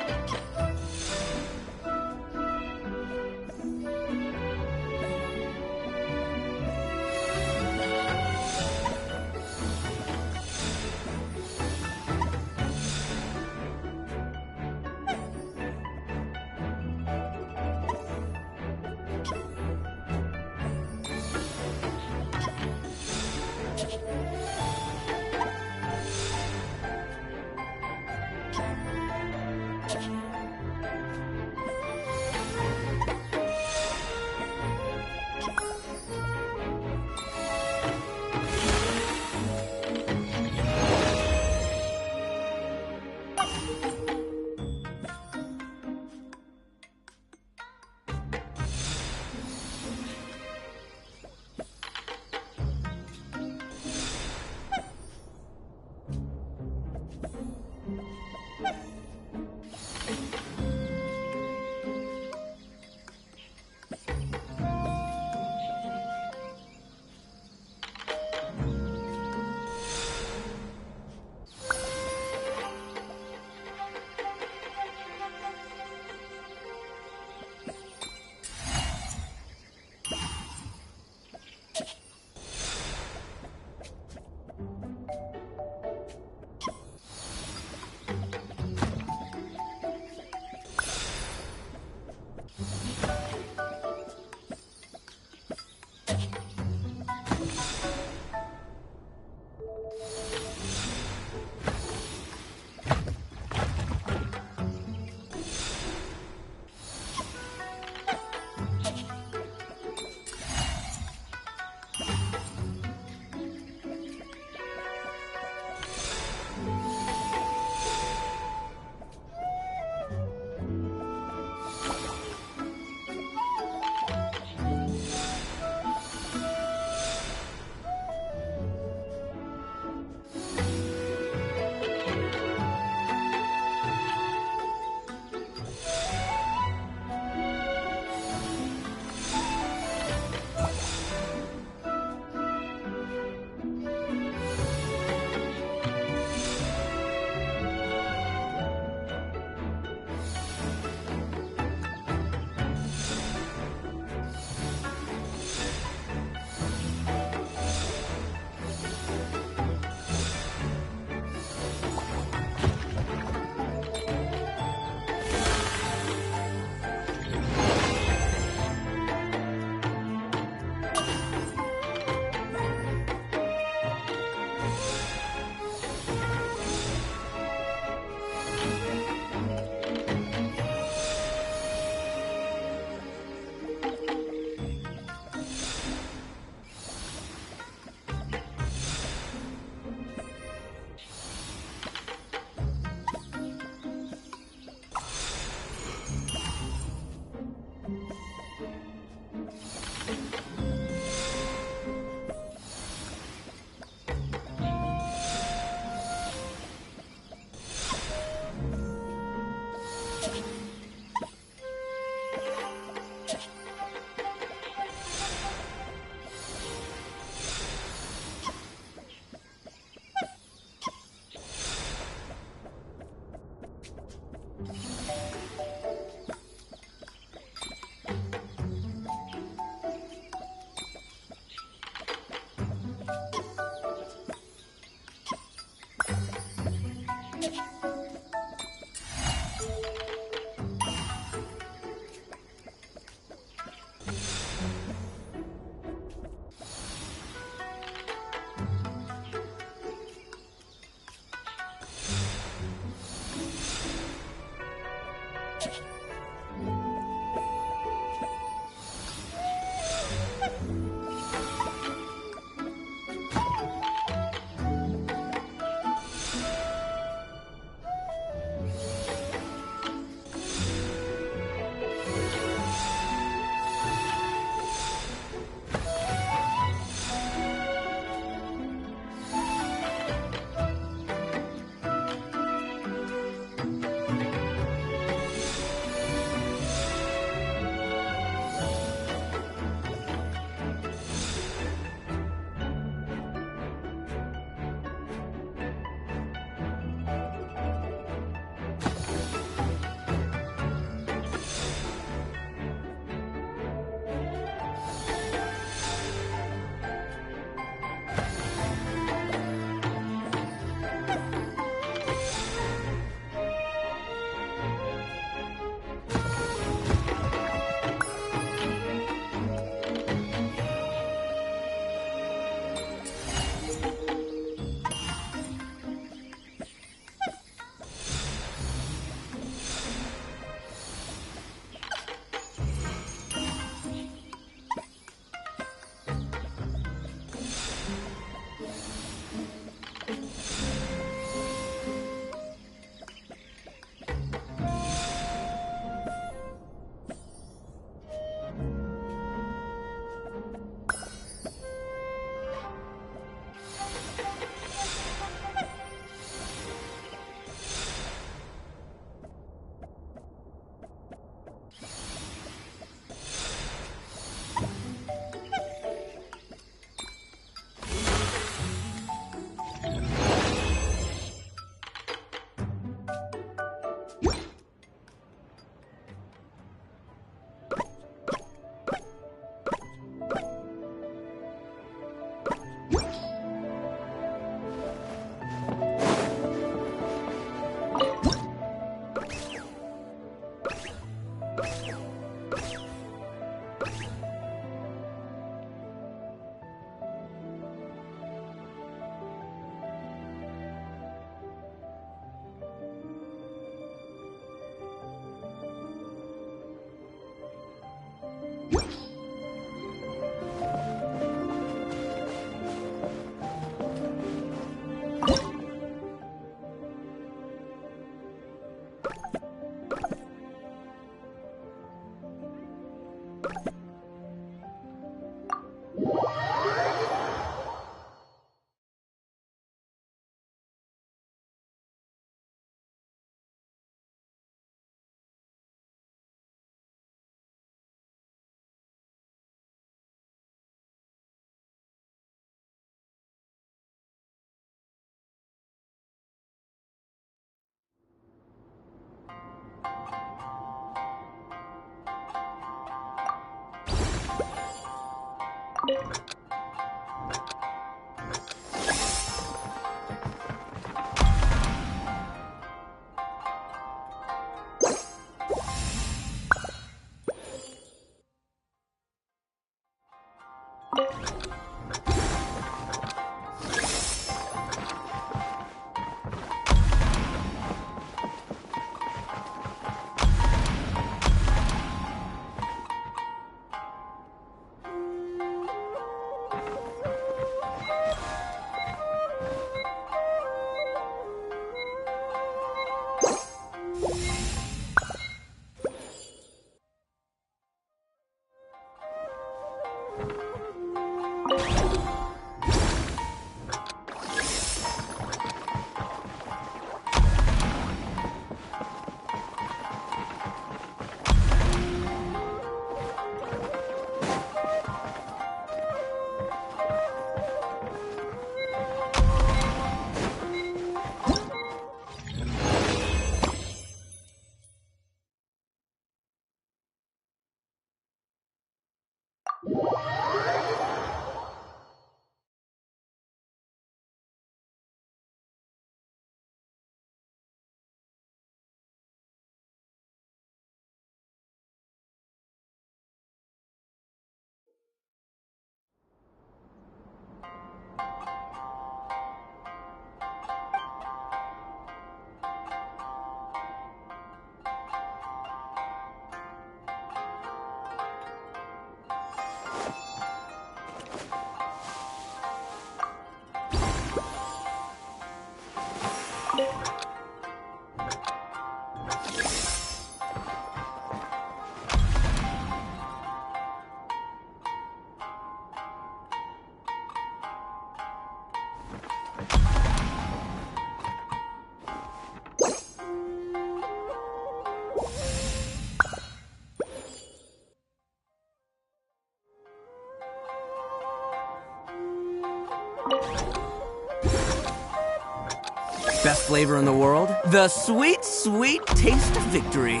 Best flavor in the world? The sweet, sweet taste of victory.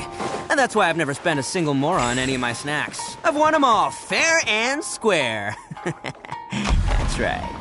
And that's why I've never spent a single mora on any of my snacks. I've won them all fair and square. That's right.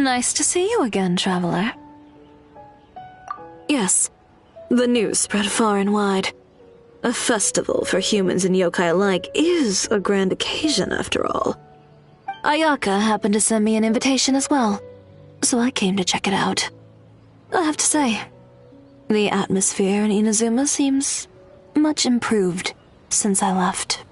Nice to see you again, traveler. Yes, the news spread far and wide. A festival for humans and yokai alike is a grand occasion, after all. Ayaka happened to send me an invitation as well, so I came to check it out. I have to say, the atmosphere in Inazuma seems much improved since I left.